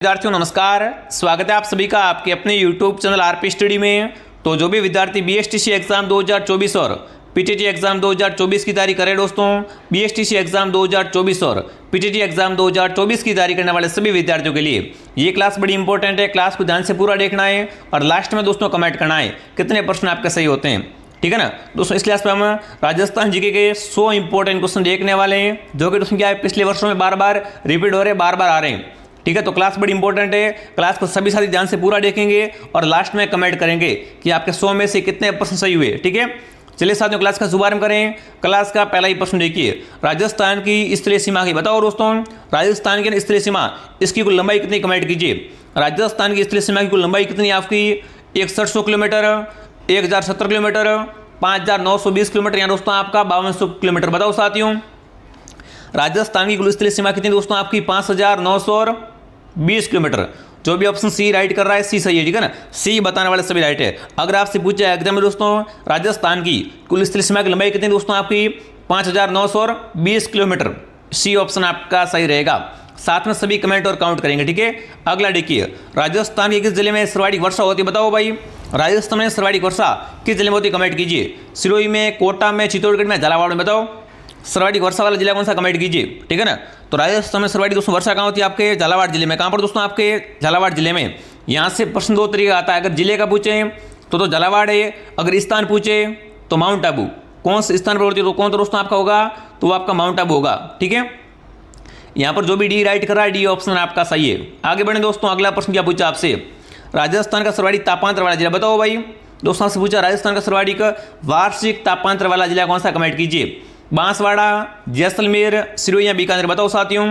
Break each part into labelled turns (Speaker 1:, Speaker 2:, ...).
Speaker 1: विद्यार्थियों नमस्कार, स्वागत है आप सभी का आपके अपने YouTube चैनल आरपी स्टडी में। तो जो भी विद्यार्थी बीएसटीसी एग्जाम 2024 और पीटीटी एग्जाम 2024 की तैयारी करें दोस्तों, बीएसटीसी एग्जाम 2024 और पीटीटी एग्जाम 2024 की तैयारी करने वाले सभी विद्यार्थियों के लिए ये क्लास बड़ी इंपॉर्टेंट है। क्लास को ध्यान से पूरा देखना है और लास्ट में दोस्तों कमेंट करना है कितने प्रश्न आपके सही होते हैं, ठीक है ना दोस्तों। इस क्लास में हम राजस्थान जीके के 100 इंपॉर्टेंट क्वेश्चन देखने वाले हैं, जो कि दोस्तों क्या है पिछले वर्षों में बार बार रिपीट हो रहे हैं, बार बार आ रहे हैं, ठीक है। तो क्लास बड़ी इंपॉर्टेंट है, क्लास को सभी साथी ध्यान से पूरा देखेंगे और लास्ट में कमेंट करेंगे कि आपके 100 में से कितने प्रश्न सही हुए, ठीक है। चलिए साथियों क्लास का शुभारंभ करें। क्लास का पहला ही प्रश्न देखिए, राजस्थान की स्तरीय सीमा की बताओ दोस्तों, राजस्थान की स्तरीय सीमा इसकी कुल लंबाई कितनी, कमेंट कीजिए। राजस्थान की स्तरीय सीमा की कुल लंबाई कितनी आपकी, 6100 किलोमीटर, 1070 किलोमीटर, 5920 किलोमीटर या दोस्तों आपका 5200 किलोमीटर। बताओ साथियों राजस्थान की कुल स्तरीय सीमा कितनी दोस्तों आपकी 5920 किलोमीटर। जो भी ऑप्शन सी राइट कर रहा है सी सही है, ठीक है ना, सी बताने वाले सभी राइट है। अगर आपसे पूछे एग्जाम में दोस्तों राजस्थान की कुल स्तरीय सीमा की लंबाई कितनी दोस्तों आपकी 5920 किलोमीटर, सी ऑप्शन आपका सही रहेगा। साथ में सभी कमेंट और काउंट करेंगे, ठीक है। अगला देखिए, राजस्थान के किस जिले में सर्वाधिक वर्षा होती है, बताओ भाई राजस्थान में सर्वाधिक वर्षा किस जिले में होती है, कमेंट कीजिए। सिरोही में, कोटा में, चित्तौड़गढ़ में, झालावाड़ में। बताओ सर्वाधिक वर्षा वाला जिला कौन सा, कमेंट कीजिए, ठीक है ना। तो राजस्थान में सर्वाधिक दोस्तों वर्षा कहाँ होती है, आपके झालावाड़ जिले में। कहाँ पर दोस्तों, आपके झालावाड़ जिले में। यहाँ से प्रश्न दो तरीके आता है, अगर जिले का पूछे तो झालावाड़ है, अगर स्थान पूछे तो माउंट आबू। कौन से स्थान पर होती है तो कौन तो दोस्तों आपका होगा, तो वो आपका माउंट आबू होगा, ठीक है। यहाँ पर जो भी डी राइट कर रहा है डी ऑप्शन आपका सही है। आगे बढ़े दोस्तों, अगला प्रश्न क्या पूछा आपसे, राजस्थान का सर्वाधिक तापांतर वाला जिला। बताओ भाई दोस्तों से पूछा राजस्थान का सर्वाधिक वार्षिक तापांतर वाला जिला कौन सा, कमेंट कीजिए। बांसवाड़ा, जैसलमेर, सिरोही या बीकानेर। बताओ साथियों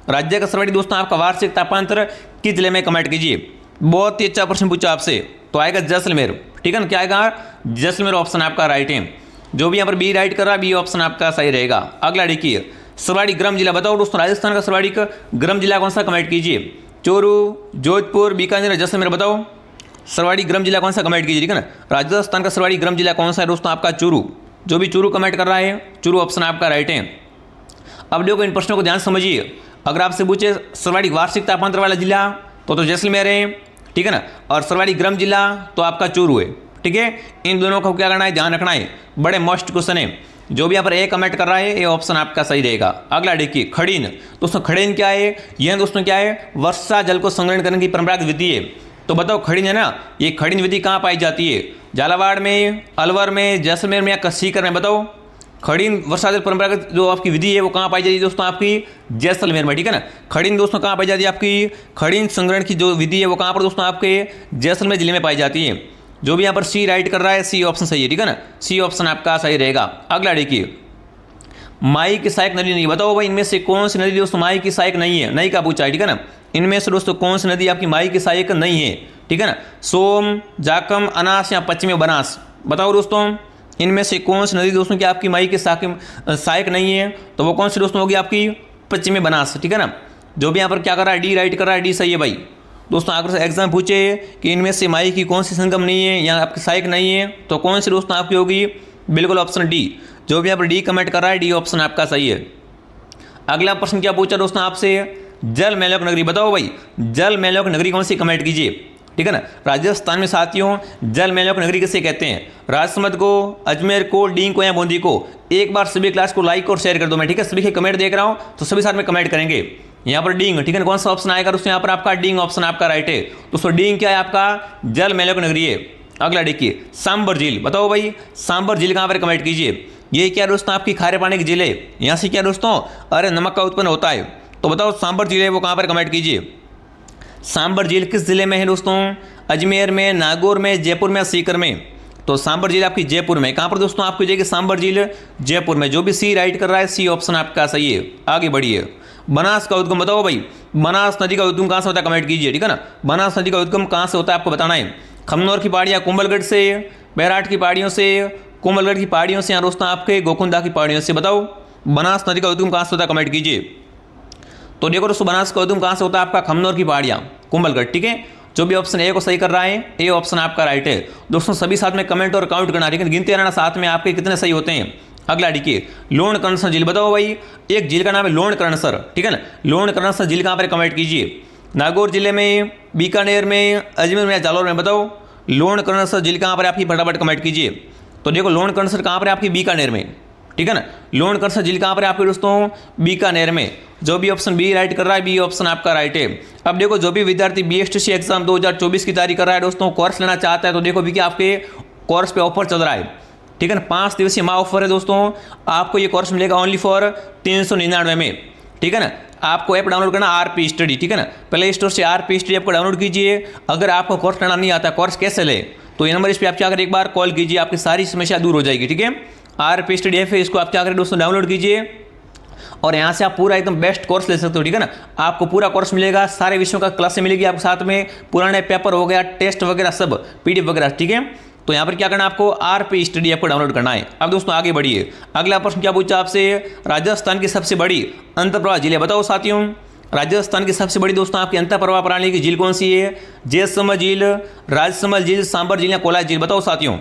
Speaker 1: राज्य का सर्वाधिक दोस्तों आपका वार्षिक तापांतर किस जिले में, कमेंट कीजिए। बहुत ही अच्छा प्रश्न पूछा आपसे, तो आएगा जैसलमेर, ठीक है ना। क्या आएगा, जैसलमेर ऑप्शन आपका राइट है। जो भी यहाँ पर बी राइट कर रहा है बी ऑप्शन आपका सही रहेगा। अगला देखिए, सर्वाधिक गर्म जिला। बताओ दोस्तों राजस्थान का सर्वाधिक गर्म जिला कौन सा, कमेंट कीजिए। चोरू, जोधपुर, बीकानेर, जैसलमेर। बताओ सर्वाधिक गर्म जिला कौन सा, कमेंट कीजिए, ठीक है ना। राजस्थान का सर्वाधिक गर्म जिला कौन सा है दोस्तों आपका चूरू। जो भी चूरू कमेंट कर रहा है चूरू ऑप्शन आपका राइट है। अब देखो इन प्रश्नों को ध्यान समझिए, अगर आपसे पूछे सर्वाधिक वार्षिक तापांतर वाला जिला तो जैसलमेर है, ठीक है ना, और सर्वाधिक गर्म जिला तो आपका चूरू है, ठीक है। इन दोनों को क्या करना है, ध्यान रखना है, बड़े मस्ट क्वेश्चन है। जो भी यहाँ पर ए कमेंट कर रहा है ये ऑप्शन आपका सही रहेगा। अगला देखिए, खड़ीन। दोस्तों खड़ीन क्या है, यह दोस्तों क्या है, वर्षा जल को संग्रहण करने की परंपरागत विधि है। तो बताओ खड़ीन है ना, ये खड़ीन विधि कहाँ पाई जाती है, झालावाड़ में, अलवर में, जैसलमेर में या सीकर में। बताओ खड़ीन वर्षा जल परंपरागत जो आपकी विधि है वो कहाँ पाई जाती है दोस्तों आपकी जैसलमेर में, ठीक है ना। खड़ीन दोस्तों कहाँ पाई जाती है, आपकी खड़ीन संग्रहण की जो विधि है वो कहाँ पर दोस्तों आपके जैसलमेर जिले में पाई जाती है। जो भी यहाँ पर सी राइट कर रहा है सी ऑप्शन सही है, ठीक है ना, सी ऑप्शन आपका सही रहेगा। अगला देखिए, माई की सहायक नदी नहीं। बताओ भाई इनमें से कौन सी नदी दोस्तों माई की सहायक नहीं है, नहीं का पूछा है, ठीक है ना। इनमें से दोस्तों कौन सी नदी आपकी माई की सहायक नहीं है, ठीक है ना। सोम, जाकम, अनास या पश्चिमी बनास। बताओ दोस्तों इनमें से कौन सी नदी दोस्तों की आपकी माई की सहायक नहीं है, तो वो कौन सी दोस्तों होगी आपकी पश्चिमी बनास, ठीक है ना। जो भी यहाँ पर क्या कर रहा है डी राइट कर रहा है, डी सही है भाई। दोस्तों अगर एग्जाम पूछे कि इनमें से माई की कौन सी संगम नहीं है या आपकी सहायक नहीं है तो कौन सी दोस्तों आपकी होगी, बिल्कुल ऑप्शन डी। जो भी यहाँ पर डी कमेंट कर रहा है डी ऑप्शन आपका सही है। अगला प्रश्न क्या पूछा दोस्तों आपसे, जल मेलक नगरी। बताओ भाई जल मेलक नगरी कौन सी, कमेंट कीजिए, ठीक है ना। राजस्थान में साथियों जल मेलक नगरी किसे कहते हैं, राजसमंद को, अजमेर को, डींग को या बूंदी को। एक बार सभी क्लास को लाइक और शेयर कर दो मैं, ठीक है। सभी के कमेंट देख रहा हूँ तो सभी साथ में कमेंट करेंगे। यहाँ पर डींग, ठीक है ना, कौन सा ऑप्शन आएगा दोस्तों, यहाँ पर आपका डींग ऑप्शन आपका राइट है। दोस्तों डींग क्या है आपका जल मेलक नगरी है। अगला देखिए, सांबर झील। बताओ भाई सांबर झील कहाँ पर, कमेंट कीजिए। ये क्या दोस्तों आपकी खारे पानी की झील है, यहाँ से क्या दोस्तों अरे नमक का उत्पन्न होता है। तो बताओ सांबर झील है वो कहाँ पर, कमेंट कीजिए। सांबर झील किस जिले में है दोस्तों, अजमेर में, नागौर में, जयपुर में, सीकर में। तो सांबर झील आपकी जयपुर में। कहाँ पर दोस्तों आपकी जगह सांबर झील, जयपुर में। जो भी सी राइट कर रहा है सी ऑप्शन आपका सही है। आगे बढ़िए, बनास का उद्गम। बताओ भाई बनास नदी का उद्गम कहाँ से होता है, कमेंट कीजिए, ठीक है ना। बनास नदी का उद्गम कहाँ से होता है आपको बताना है। खमनौर की पहाड़ियाँ, कुंभलगढ़ से, बैराट की पहाड़ियों से, कोमलगढ़ की पहाड़ियों से या दोस्तों आपके गोकुंदा की पहाड़ियों से। बताओ बनास नदी का उद्गम कहाँ से होता है, कमेंट कीजिए। तो देखो दोस्तों बनास का उद्गम कहाँ से होता है, आपका खमनौर की पहाड़ियाँ, कुंभलगढ़, ठीक है। जो भी ऑप्शन ए को सही कर रहा है ए ऑप्शन आपका राइट है। दोस्तों सभी साथ में कमेंट और काउंट करना, ठीक है, गिनते रहना साथ में आपके कितने सही होते हैं। अगला देखिए, लोणकरणसर झील। बताओ भाई एक झील का नाम है लोणकरणसर, ठीक है ना। लोणकरणसर झील कहाँ पर, कमेंट कीजिए। नागौर जिले में, बीकानेर में, अजमेर में, जालौर में बताओ। लोन कर्णसर झील कहाँ पर है आपकी, फटाफट कमेंट कीजिए। तो देखो लोन कर्णसर कहाँ पर है आपकी, बीकानेर में, ठीक है ना। लोन कर्णसर झील कहाँ पर है आपके दोस्तों, बीकानेर में। जो भी ऑप्शन बी राइट कर रहा है, बी ऑप्शन आपका राइट है। अब देखो जो भी विद्यार्थी BSTC एग्जाम 2024 की तैयारी कर रहा है दोस्तों, कोर्स लेना चाहता है, तो देखो भी आपके कोर्स पे ऑफर चल रहा है, ठीक है ना। 5 दिवसीय माह ऑफर है दोस्तों। आपको ये कोर्स मिलेगा ओनली फॉर 399 में, ठीक है ना। आपको ऐप डाउनलोड करना RP स्टडी, ठीक है ना। प्ले स्टोर से RP स्टडी ऐप को डाउनलोड कीजिए। अगर आपको कोर्स करना नहीं आता, कोर्स कैसे ले, तो ये नंबर इस पर आप क्या करें, एक बार कॉल कीजिए, आपकी सारी समस्या दूर हो जाएगी, ठीक है। RP स्टडी ऐप है, इसको आप क्या करें दोस्तों, डाउनलोड कीजिए और यहाँ से आप पूरा एकदम बेस्ट कोर्स ले सकते हो, ठीक है ना। आपको पूरा कोर्स मिलेगा, सारे विषयों का क्लासें मिलेगी आपको, साथ में पुराने पेपर हो गया, टेस्ट वगैरह सब, PDF वगैरह, ठीक है। तो यहाँ पर क्या करना है, आपको RP स्टडी ऐप को डाउनलोड करना है। अब दोस्तों आगे बढ़िए, अगला प्रश्न क्या पूछा आपसे, राजस्थान की सबसे बड़ी अंतर्प्रवाह झील है, बताओ साथियों। राजस्थान की सबसे बड़ी दोस्तों आपकी अंतर्प्रवाह प्रणाली की झील कौन सी है, जैसलमेर झील, राजसमंद झील, सांबर झील या कोलाय झील, बताओ साथियों।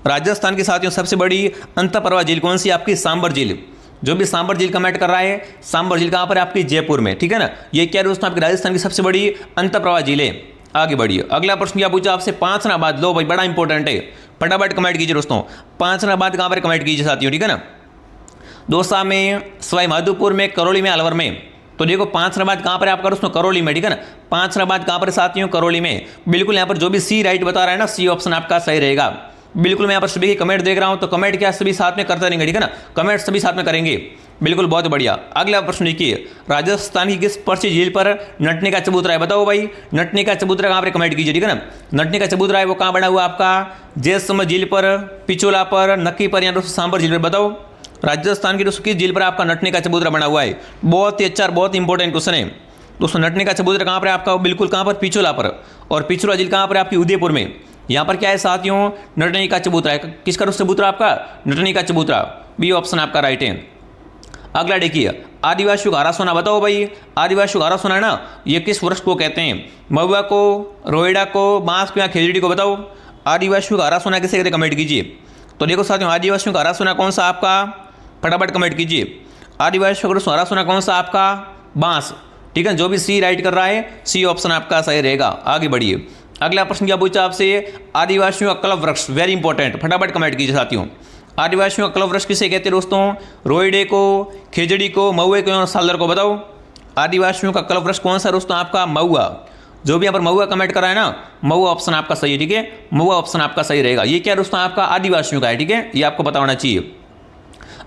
Speaker 1: राजस्थान की साथियों सबसे बड़ी अंतर्प्रवाह झील कौन सी, आपकी सांबर झील। जो भी सांबर झील कमेंट कर रहा है, सांबर झील कहाँ पर है आपकी, जयपुर में, ठीक है ना। ये क्या दोस्तों आपकी राजस्थान की सबसे बड़ी अंतर्प्रवाह झील है। आगे बढ़िए, अगला प्रश्न क्या पूछा आपसे, पांचनाबाद, लो भाई बड़ा इंपॉर्टेंट है, फटाफट कमेंट कीजिए दोस्तों। पांचनाबाद कहाँ पर कमेंट कीजिए साथियों, ठीक है ना। दौसा में, सवाई माधोपुर में, करौली में, अलवर में। तो देखो पांचनाबाद कहाँ पर है आपका दोस्तों, करौली में, ठीक है ना। पांचनाबाद कहाँ पर साथियों, करौली में। बिल्कुल यहाँ पर जो भी सी राइट बता रहा है ना, सी ऑप्शन आपका सही रहेगा। बिल्कुल मैं यहाँ पर सभी की कमेंट देख रहा हूँ, तो कमेंट क्या सभी साथ में करते रहेंगे, ठीक है ना। कमेंट सभी साथ में करेंगे, बिल्कुल बहुत बढ़िया। अगला प्रश्न देखिए, राजस्थान की किस प्रसिद्ध झील पर नटने का चबूतरा है, बताओ भाई। नटने का चबूतरा कहाँ पर, कमेंट कीजिए, ठीक है ना। नटने का चबूतरा है वो कहाँ बना हुआ आपका, जैसलमेर झील पर, पिचोला पर, नक्की पर या दोस्तों सांबर झील पर, बताओ। राजस्थान की दोस्तों किस झील पर आपका नटने का चबूतरा बना हुआ है, बहुत ही अच्छा और बहुत इंपॉर्टेंट क्वेश्चन है दोस्तों। नटने का चबूतरा कहाँ पर है आपका, बिल्कुल कहाँ पर, पिचोला पर। और पिचोला झील कहाँ पर आपकी, उदयपुर में। यहाँ पर क्या है साथियों, नटनी का चबूतरा है। किसका चबूतरा आपका, नटनी का चबूतरा, बी ऑप्शन आपका राइट है। अगला देखिए, आदिवासियों का हरा सोना, बताओ भाई। आदिवासियों का हरा सोना है ना, ये किस वृक्ष को कहते हैं, महुआ को, रोहिड़ा को, बांस को या खेजड़ी को, बताओ। आदिवासियों का हरा सोना किसे कहते हैं, कमेंट कीजिए। तो देखो साथियों, आदिवासियों का हरा सोना कौन सा आपका, फटाफट कमेंट कीजिए। आदिवासियों का हरा सोना कौन सा आपका, बांस, ठीक है। जो भी सी राइट कर रहा है, सी ऑप्शन आपका सही रहेगा। आगे बढ़िए, अगला प्रश्न क्या पूछा आपसे, आदिवासियों का कल्प वृक्ष, वेरी इंपॉर्टेंट, फटाफट कमेंट कीजिए साथियों। आदिवासियों का कल्प वृक्ष किसे कहते हैं दोस्तों, रोहिड़े को, खेजड़ी को, महुए को और सालर को, बताओ। आदिवासियों का कल्प वृक्ष कौन सा दोस्तों आपका, महुआ। जो भी यहाँ पर महुआ कमेंट कर रहा है ना, महुआ ऑप्शन आपका सही है, ठीक है। महुआ ऑप्शन आपका सही रहेगा। ये क्या दोस्तों आपका आदिवासियों का है, ठीक है, ये आपको पता होना चाहिए।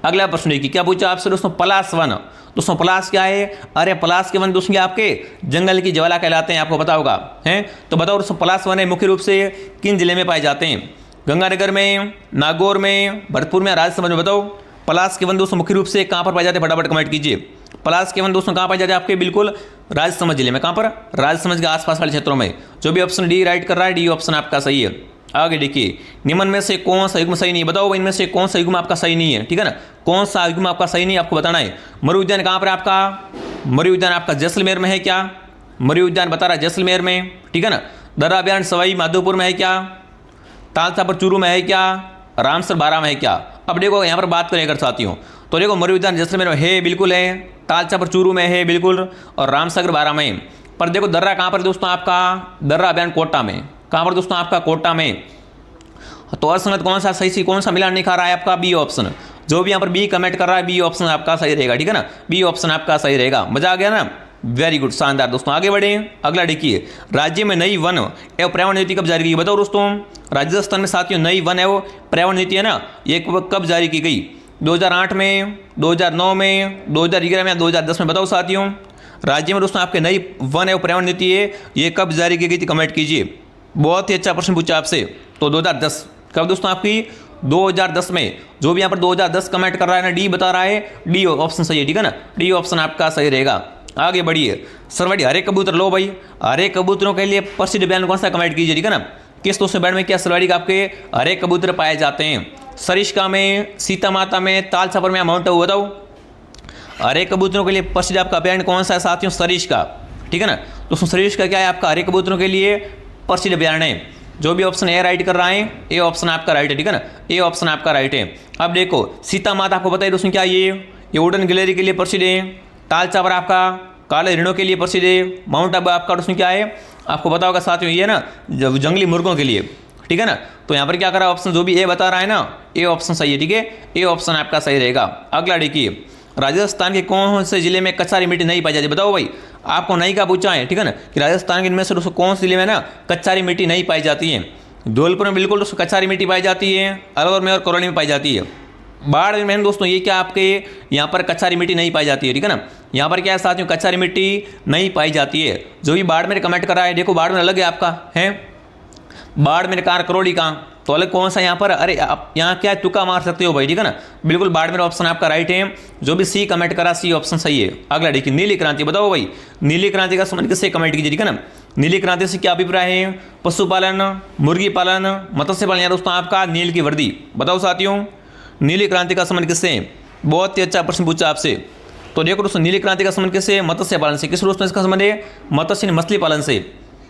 Speaker 1: अगला प्रश्न देखिए, क्या पूछा आपसे दोस्तों, पलाश वन। दोस्तों पलाश क्या है, अरे पलाश के वन दोस्तों आपके जंगल की ज्वाला कहलाते हैं, आपको पता होगा, हैं। तो बताओ दोस्तों, पलाश वन है मुख्य रूप से किन जिले में पाए जाते हैं, गंगानगर में, नागौर में, भरतपुर में, राजसमंद में, बताओ। पलाश के वन दोस्तों मुख्य रूप से कहाँ पर पाए जाते हैं, फटाफट कमेंट कीजिए। पलाश के वन दोस्तों कहाँ पाए जाते हैं आपके, बिल्कुल राजसमंद जिले में। कहाँ पर, राजसमंद के आसपास वाले क्षेत्रों में। जो भी ऑप्शन डी राइट कर रहा है, डी ऑप्शन आपका सही है। आगे देखिए, निम्न में से कौन सा युग्म सही नहीं, बताओ इनमें से कौन सा युग्म आपका सही नहीं है, ठीक है ना। कौन सा युग्म आपका सही नहीं आपको बताना है। मरु उद्यान कहाँ पर आपका, मरु उद्यान आपका जैसलमेर में है क्या, मरु उद्यान बता रहा है जैसलमेर में, ठीक है ना। दर्रा अभ्यारण्य सवाई माधोपुर में है क्या, तालसापर चूरू में है क्या, रामसर बारा में है क्या। अब देखो यहाँ पर बात करें अगर साथियों, तो देखो मरु उद्यान जैसलमेर में है, बिल्कुल है। तालसापर चूरू में है, बिल्कुल। और रामसागर बारा में। पर देखो दर्रा कहाँ पर दोस्तों आपका, दर्रा अभ्यारण्य कोटा में। कहाँ पर दोस्तों आपका, कोटा में। तो असंगत कौन सा सही, कौन सा मिलान नहीं खा रहा है आपका, बी ऑप्शन। जो भी यहाँ पर बी कमेंट कर रहा है, बी ऑप्शन आपका सही रहेगा, ठीक है ना। बी ऑप्शन आपका सही रहेगा। मजा आ गया ना, वेरी गुड, शानदार दोस्तों। आगे बढ़े, अगला देखिए, राज्य में नई वन एवं पर्यावरण नीति कब जारी की, बताओ दोस्तों। राजस्थान में साथियों नई वन एवं पर्यावरण नीति है ना, ये कब जारी की गई, 2008 में, 2009 में, 2011 में या 2010 में, बताओ साथियों। राज्य में दोस्तों आपके नई वन एवं पर्यावरण नीति है, ये कब जारी की गई थी, कमेंट कीजिए। बहुत ही अच्छा प्रश्न पूछा आपसे। तो 2010 कब दोस्तों आपकी, 2010 में। जो भी यहाँ पर 2010 कमेंट कर रहा है ना, डी बता रहा है, डी ऑप्शन सही है, ठीक है ना। डी ऑप्शन आपका सही रहेगा। आगे बढ़िए, सर्वाधिक हरे कबूतर, लो भाई। हरे कबूतरों के लिए प्रसिद्ध बयान कौन सा, कमेंट कीजिए, ठीक है ना। किस दोस्तों बैंड में क्या सर्वाधिक आपके हरे कबूतर पाए जाते हैं, सरिस्का में, सीता माता में, तालसापर में या माउंट आबू, बताओ। हरे कबूतरों के लिए प्रसिद्ध आपका बैंड कौन सा है साथियों, सरिस्का, ठीक है ना। दोस्तों सरिस्का क्या है आपका, हरे कबूतरों के लिए प्रसिद्ध बयान है। जो भी ऑप्शन ए राइट कर रहा है, ए ऑप्शन आपका राइट है, ठीक है ना। ए ऑप्शन आपका राइट है। अब देखो सीता माता आपको बताइए दोस्तों क्या, ये वुडन गैलरी के लिए प्रसिद्ध है। तालचावर आपका काले ऋणों के लिए प्रसिद्ध है। माउंट आबू आपका दोस्तों क्या है, आपको पता होगा साथियों, ये ना जंगली मुर्गों के लिए, ठीक है ना। तो यहाँ पर क्या करा ऑप्शन जो भी ए बता रहा है ना, ए ऑप्शन सही है, ठीक है, ए ऑप्शन आपका सही रहेगा। अगला देखिए, राजस्थान के कौन से जिले में कच्चारी मिट्टी नहीं पाई जाती, बताओ भाई, आपको नहीं का पूछा है, ठीक है ना, कि राजस्थान के इनमें से दोस्तों कौन से जिले में ना कच्चारी मिट्टी नहीं पाई जाती है। धौलपुर में बिल्कुल दोस्तों कच्चारी मिट्टी पाई जाती है, अलवर में और करौली में पाई जाती है। बाढ़ में दोस्तों ये क्या आपके यहाँ पर कच्चारी मिट्टी नहीं पाई जाती है, ठीक है ना। यहाँ पर क्या है साथियों, कच्चारी मिट्टी नहीं पाई जाती है। जो भी बाढ़ में कमेंट करा है, देखो बाढ़ में अलग है आपका है, बाढ़ में कार करौली कहाँ, तो अलग कौन सा यहाँ पर, अरे आप यहाँ क्या तुक्का मार सकते हो भाई, ठीक है ना। बिल्कुल बाढ़ में ऑप्शन आपका राइट है। जो भी सी कमेंट करा सी ऑप्शन सही है। अगला देखिए, नीली क्रांति, बताओ भाई नीली क्रांति का संबंध किससे कमेंट कीजिए, ठीक है ना। नीली क्रांति से क्या अभिप्राय है, पशुपालन, मुर्गी पालन, मत्स्य पालन, या दोस्तों आपका नील की वर्दी, बताओ साथियों नीली क्रांति का संबंध किससे है। बहुत ही अच्छा प्रश्न पूछा आपसे। तो देखो दोस्तों, नीली क्रांति का संबंध किससे, मत्स्य पालन से। किस दोस्तों इसका संबंध है, मत्स्य मछली पालन से।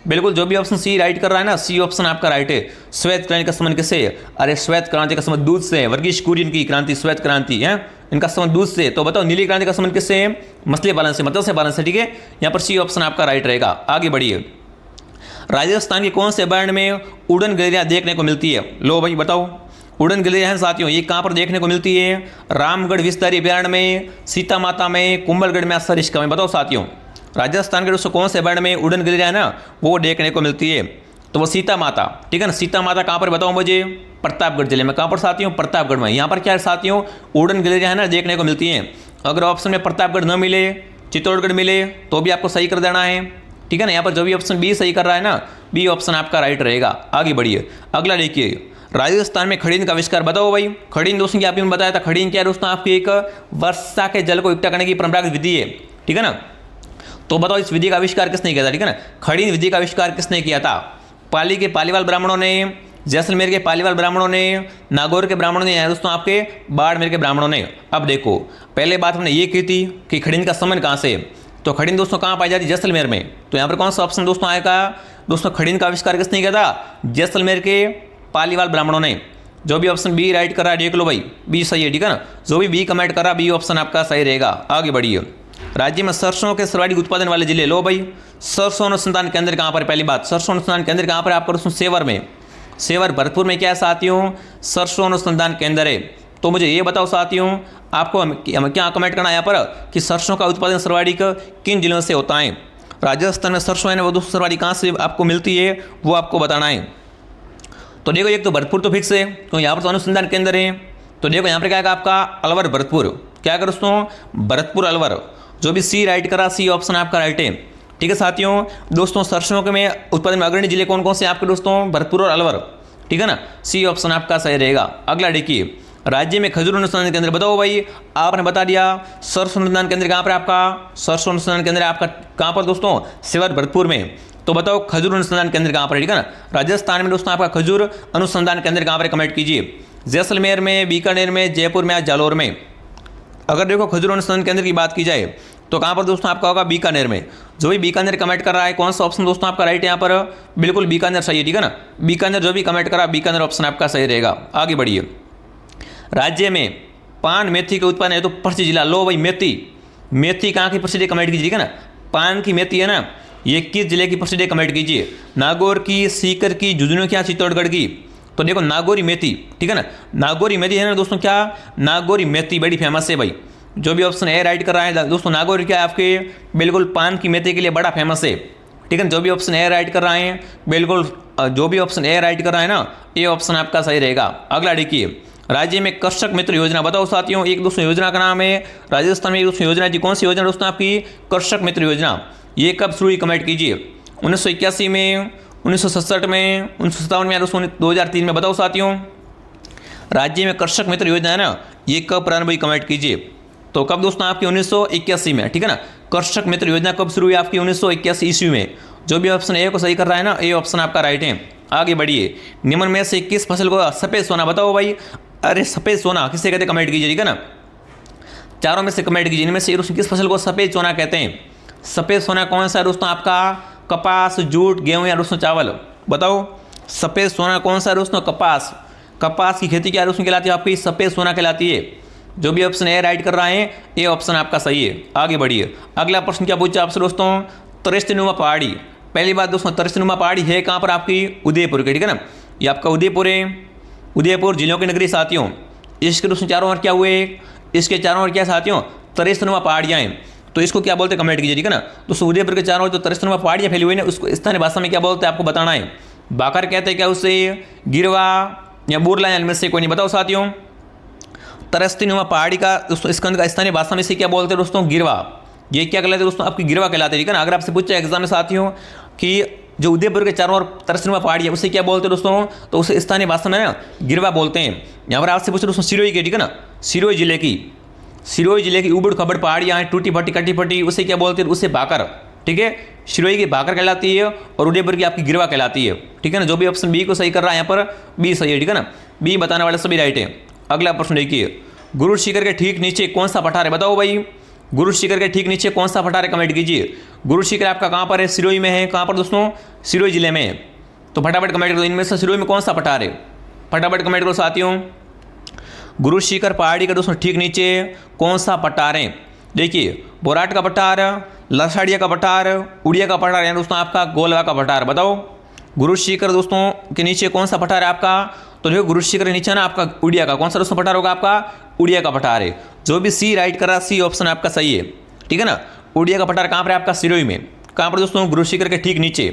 Speaker 1: बिल्कुल जो भी ऑप्शन सी राइट कर रहा है ना, सी ऑप्शन आपका राइट है। श्वेत क्रांति का संबंध किससे, अरे श्वेत क्रांति का संबंध दूध से, वर्गीश कुरियन की क्रांति श्वेत क्रांति है, इनका संबंध दूध से। तो बताओ नीली क्रांति का संबंध किससे है, मछली पालन से, मत्स्य पालन से, ठीक है। यहाँ पर सी ऑप्शन आपका राइट रहेगा। आगे बढ़िए, राजस्थान के कौन से अभयारण्य में उड़न गिलहरियां देखने को मिलती है, लो भाई बताओ। उड़न गिलहरियां साथियों ये कहाँ पर देखने को मिलती है, रामगढ़ विस्तारी अभयारण्य में, सीता माता में, कुंभलगढ़ में, सरिस्का में, बताओ साथियों राजस्थान के दोस्तों कौन से अभयारण्य में उड़न गिलहरियां ना वो देखने को मिलती है। तो वो सीता माता, ठीक है ना। सीता माता कहाँ पर बताओ मुझे, प्रतापगढ़ जिले में। कहाँ पर साथियों, प्रतापगढ़ में। यहाँ पर क्या है साथियों, उड़न गिलहरियां ना देखने को मिलती हैं। अगर ऑप्शन में प्रतापगढ़ न मिले, चित्तौड़गढ़ मिले, तो भी आपको सही कर देना है, ठीक है ना। यहाँ पर जो भी ऑप्शन बी सही कर रहा है ना, बी ऑप्शन आपका राइट रहेगा। आगे बढ़िए, अगला देखिए, राजस्थान में खड़ीन का आविष्कार, बताओ भाई। खड़ीन दोस्तों की आपने बताया था, खड़ीन क्या है दोस्तों, आपकी एक वर्षा के जल को इकट्ठा करने की परंपरागत विधि है, ठीक है ना। तो बताओ इस विधि का आविष्कार किसने किया था, ठीक है ना। खड़ीन विधि का आविष्कार किसने किया था, पाली के पालीवाल ब्राह्मणों ने, जैसलमेर के पालीवाल ब्राह्मणों ने, नागौर के ब्राह्मणों ने, या दोस्तों आपके बाड़मेर के ब्राह्मणों ने। अब देखो, पहले बात हमने ये की थी कि खड़ीन का संबंध कहाँ से, तो खड़ीन दोस्तों कहाँ पाई जाती है, जैसलमेर में। तो यहाँ पर कौन सा ऑप्शन दोस्तों आएगा, दोस्तों खड़ीन का आविष्कार किसने किया था, जैसलमेर के पालीवाल ब्राह्मणों ने। जो भी ऑप्शन बी राइट कर रहा है देख लो भाई, बी सही है, ठीक है ना। जो भी बी कमेंट कर रहा है, बी ऑप्शन आपका सही रहेगा। आगे बढ़िए, राज्य में सरसों के सर्वाधिक उत्पादन वाले जिले, लो भाई। सरसों अनुसंधान केंद्र कहाँ पर, पहली बात सरसों अनुसंधान केंद्र कहाँ पर आपका दोस्तों, सेवर में। सेवर भरतपुर में क्या है साथियों, सरसों अनुसंधान केंद्र है। तो मुझे ये बताओ साथियों, आपको क्या कमेंट करना है यहाँ पर कि सरसों का उत्पादन सर्वाधिक किन जिलों से होता है। राजस्थान में सरसों है ना वो दोस्तों सर्वाधिक कहाँ से आपको मिलती है, वो आपको बताना है। तो देखो एक तो भरतपुर तो फिक्स है, तो यहाँ पर तो अनुसंधान केंद्र है। तो देखो यहाँ पर क्या है आपका, अलवर भरतपुर, क्या कर दोस्तों, भरतपुर अलवर। जो भी सी राइट करा, सी ऑप्शन आपका राइट है, ठीक है साथियों। दोस्तों सरसों के में उत्पादन में अग्रणी जिले कौन कौन से आपके दोस्तों, भरतपुर और अलवर, ठीक है ना। सी ऑप्शन आपका सही रहेगा। अगला देखिए, राज्य में खजूर अनुसंधान केंद्र, बताओ भाई। आपने बता दिया सरसों अनुसंधान केंद्र कहाँ पर आपका, सरसों अनुसंधान केंद्र आपका कहाँ पर दोस्तों, सेवर भरतपुर में। तो बताओ खजूर अनुसंधान केंद्र कहाँ पर है, ठीक है ना। राजस्थान में दोस्तों आपका खजूर अनुसंधान केंद्र कहाँ पर, कमेंट कीजिए। जैसलमेर में, बीकानेर में, जयपुर में या जालौर में। अगर देखो खजूर अनुसंधान केंद्र की बात की जाए तो कहाँ पर दोस्तों आपका होगा, बीकानेर में। जो भी बीकानेर कमेंट कर रहा है, कौन सा ऑप्शन दोस्तों आपका राइट है यहाँ पर, बिल्कुल बीकानेर सही है, ठीक है ना। बीकानेर जो भी कमेंट करा, बीकानेर ऑप्शन आपका सही रहेगा। आगे बढ़िए, राज्य में पान मेथी के उत्पादन है तो प्रसिद्ध जिला, लो भाई मेथी। मेथी कहाँ की प्रसिद्ध, कमेंट कीजिए, ठीक है ना। पान की मेथी है ना, ये किस जिले की प्रसिद्ध, कमेंट कीजिए। नागौर की, सीकर की, झुंझुनू की, चित्तौड़गढ़ की। तो देखो नागौरी मेथी, ठीक है ना। नागौरी मेथी है ना दोस्तों, क्या नागौरी मेथी बड़ी फेमस है भाई। जो भी ऑप्शन ए राइट कर रहा है दोस्तों, नागौर क्या है आपके, बिल्कुल पान की मेथी के लिए बड़ा फेमस है, ठीक है ना। जो भी ऑप्शन ए राइट कर रहा है, बिल्कुल जो भी ऑप्शन ए राइट कर रहा है ना, ये ऑप्शन आपका सही रहेगा। अगला देखिए, राज्य में कृषक मित्र योजना, बताओ साथियों। एक दोस्तों योजना का नाम है, राजस्थान में एक दोस्तों योजना थी, कौन सी योजना दोस्तों आपकी, कृषक मित्र योजना। ये कब शुरू हुई, कमेंट कीजिए। 1981 में, 1967 में, 1957 में या दोस्तों 2003 में, बताओ साथियों। राज्य में कृषक मित्र योजना है ना, ये कब प्रारंभ हुई, कमेंट कीजिए। तो कब दोस्तों आपकी 1981 में, ठीक है ना। कृषक मित्र योजना कब शुरू हुई आपकी, 1981 ईस्वी में। जो भी ऑप्शन ए को सही कर रहा है ना, ए ऑप्शन आपका राइट है। आगे बढ़िए, निम्न में से किस फसल को सफेद सोना, बताओ भाई। अरे सफेद सोना किसे कहते हैं, कमेंट कीजिए, ठीक है ना। चारों में से कमेंट कीजिए, इनमें से किस फसल को सफेद सोना कहते हैं। सफेद सोना कौन सा है दोस्तों आपका, कपास, जूट, गेहूं या दोस्तों चावल, बताओ। सफेद सोना कौन सा है दोस्तों, कपास। कपास की खेती क्या दोस्तों कहलाती है आपकी, सफेद सोना कहलाती है। जो भी ऑप्शन ए राइट कर रहा है ये ऑप्शन आपका सही है। आगे बढ़िए। अगला प्रश्न क्या पूछा आपसे दोस्तों, तरिस्तीनुमा पहाड़ी। पहली बात दोस्तों, तरिस्तीनुमा पहाड़ी है कहाँ पर आपकी, उदयपुर के, ठीक है ना। ये आपका उदयपुर है, उदयपुर जिलों की नगरी साथियों। इसके दोस्तों चारों ओर क्या हुए, इसके चारों ओर क्या साथियों, तरिस्तीनुमा पहाड़ियाँ हैं। तो इसको क्या बोलते हैं कमेंट कीजिए, ठीक है ना। दोस्तों उदयपुर के चारों ओर जो तरिस्तीनुमा पहाड़ियाँ फैली हुई है उसको स्थानीय भाषा में क्या बोलते हैं आपको बताना है। बाकर कहते हैं क्या उसे, गिरवा या बुरला, इनमें से कोई नहीं, बताओ साथियों। तरिस्तीनुमा पहाड़ी का दोस्तों स्कंद का स्थानीय भाषा में से क्या बोलते हैं दोस्तों, गिरवा। ये क्या कहलाते हैं दोस्तों, आपकी गिरवा कहलाते हैं, ठीक है ना। अगर आपसे पूछा एग्जाम में साथियों कि जो उदयपुर के चारों ओर तरिस्तीनुमा पहाड़ी है उसे क्या बोलते हैं दोस्तों, तो उसे स्थानीय भाषा में ना गिरवा बोलते हैं। यहाँ पर आपसे पूछे दोस्तों सिरोही के, ठीक है ना, सिरोही जिले की उबड़ खबड़ पहाड़ियाँ हैं, टूटी फटी कटी फटी, उसे क्या बोलते हैं, उसे भाकर, ठीक है। सिरोही की भाकर कहलाती है और उदयपुर की आपकी गिरवा कहलाती है, ठीक है ना। जो भी ऑप्शन बी को सही कर रहा है यहाँ पर बी सही है, ठीक है ना। बी बताने वाले सभी राइट है। अगला प्रश्न देखिए, गुरु शिखर के ठीक नीचे कौन सा पठार है, बताओ भाई। गुरु शिखर के ठीक नीचे कौन सा पठार है, कमेंट कीजिए। गुरु शिखर आपका कहाँ पर है, सिरोही में है। कहाँ पर दोस्तों, सिरोही जिले में है। तो फटाफट कमेंट करो, इनमें से सिरोही में कौन सा पठार है, फटाफट कमेंट करो साथियों। गुरु शिखर पहाड़ी का दोस्तों ठीक नीचे कौन सा पठार है, देखिए बोराट का पठार, लसाड़िया का पठार, उड़िया का पठार या दोस्तों आपका गोलवा का पठार, बताओ। गुरु शिखर दोस्तों के नीचे कौन सा पठार है आपका, तो देखो गुरु शिखर के नीचे ना आपका उड़िया का, कौन सा दोस्तों पठार होगा आपका, उड़िया का पठार है। जो भी सी राइट कर रहा है सी ऑप्शन आपका सही है, ठीक है ना। उड़िया का पठार कहाँ पर है आपका, सिरोही में। कहाँ पर दोस्तों, गुरु शिखर के ठीक नीचे,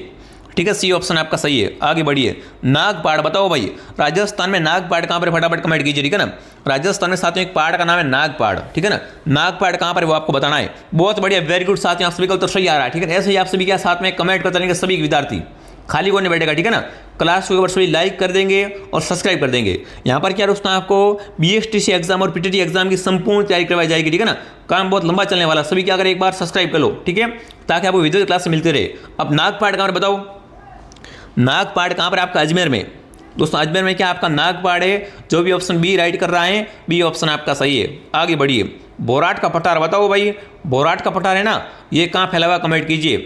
Speaker 1: ठीक है। सी ऑप्शन आपका सही है। आगे बढ़िए। नागपाड़, बताओ भाई राजस्थान में नागपाड़ कहाँ पर, फटाफट कमेंट कीजिए, ठीक है ना। राजस्थान में साथियों एक पहाड़ का नाम है नागपाड़, ठीक है ना। नागपाड़ कहाँ पर है वो आपको बताना है। बहुत बढ़िया, वेरी गुड साथियों, आप सभी का तो सही आ रहा है, ठीक है। ऐसे ही आप सभी क्या साथ में कमेंट करते रहेंगे सभी विद्यार्थी, खाली कोई नहीं बैठेगा, ठीक है ना। क्लास के ऊपर सभी लाइक कर देंगे और सब्सक्राइब कर देंगे। यहाँ पर क्या दोस्तों आपको BSTC एग्जाम और PTT एग्जाम की संपूर्ण तैयारी करवाई जाएगी, ठीक है ना। काम बहुत लंबा चलने वाला, सभी क्या करें एक बार सब्सक्राइब कर लो, ठीक है, ताकि आपको वीडियो क्लास से मिलते रहे। अब नागपाड़ कहाँ पर बताओ, नागपाड़ कहाँ पर आपका, अजमेर में। दोस्तों अजमेर में क्या आपका नागपाड़ है। जो भी ऑप्शन बी राइट कर रहा है बी ऑप्शन आपका सही है। आगे बढ़िए। बोराट का पठार, बताओ भाई बोराट का पठार है ना, ये कहाँ फैला हुआ कमेंट कीजिए।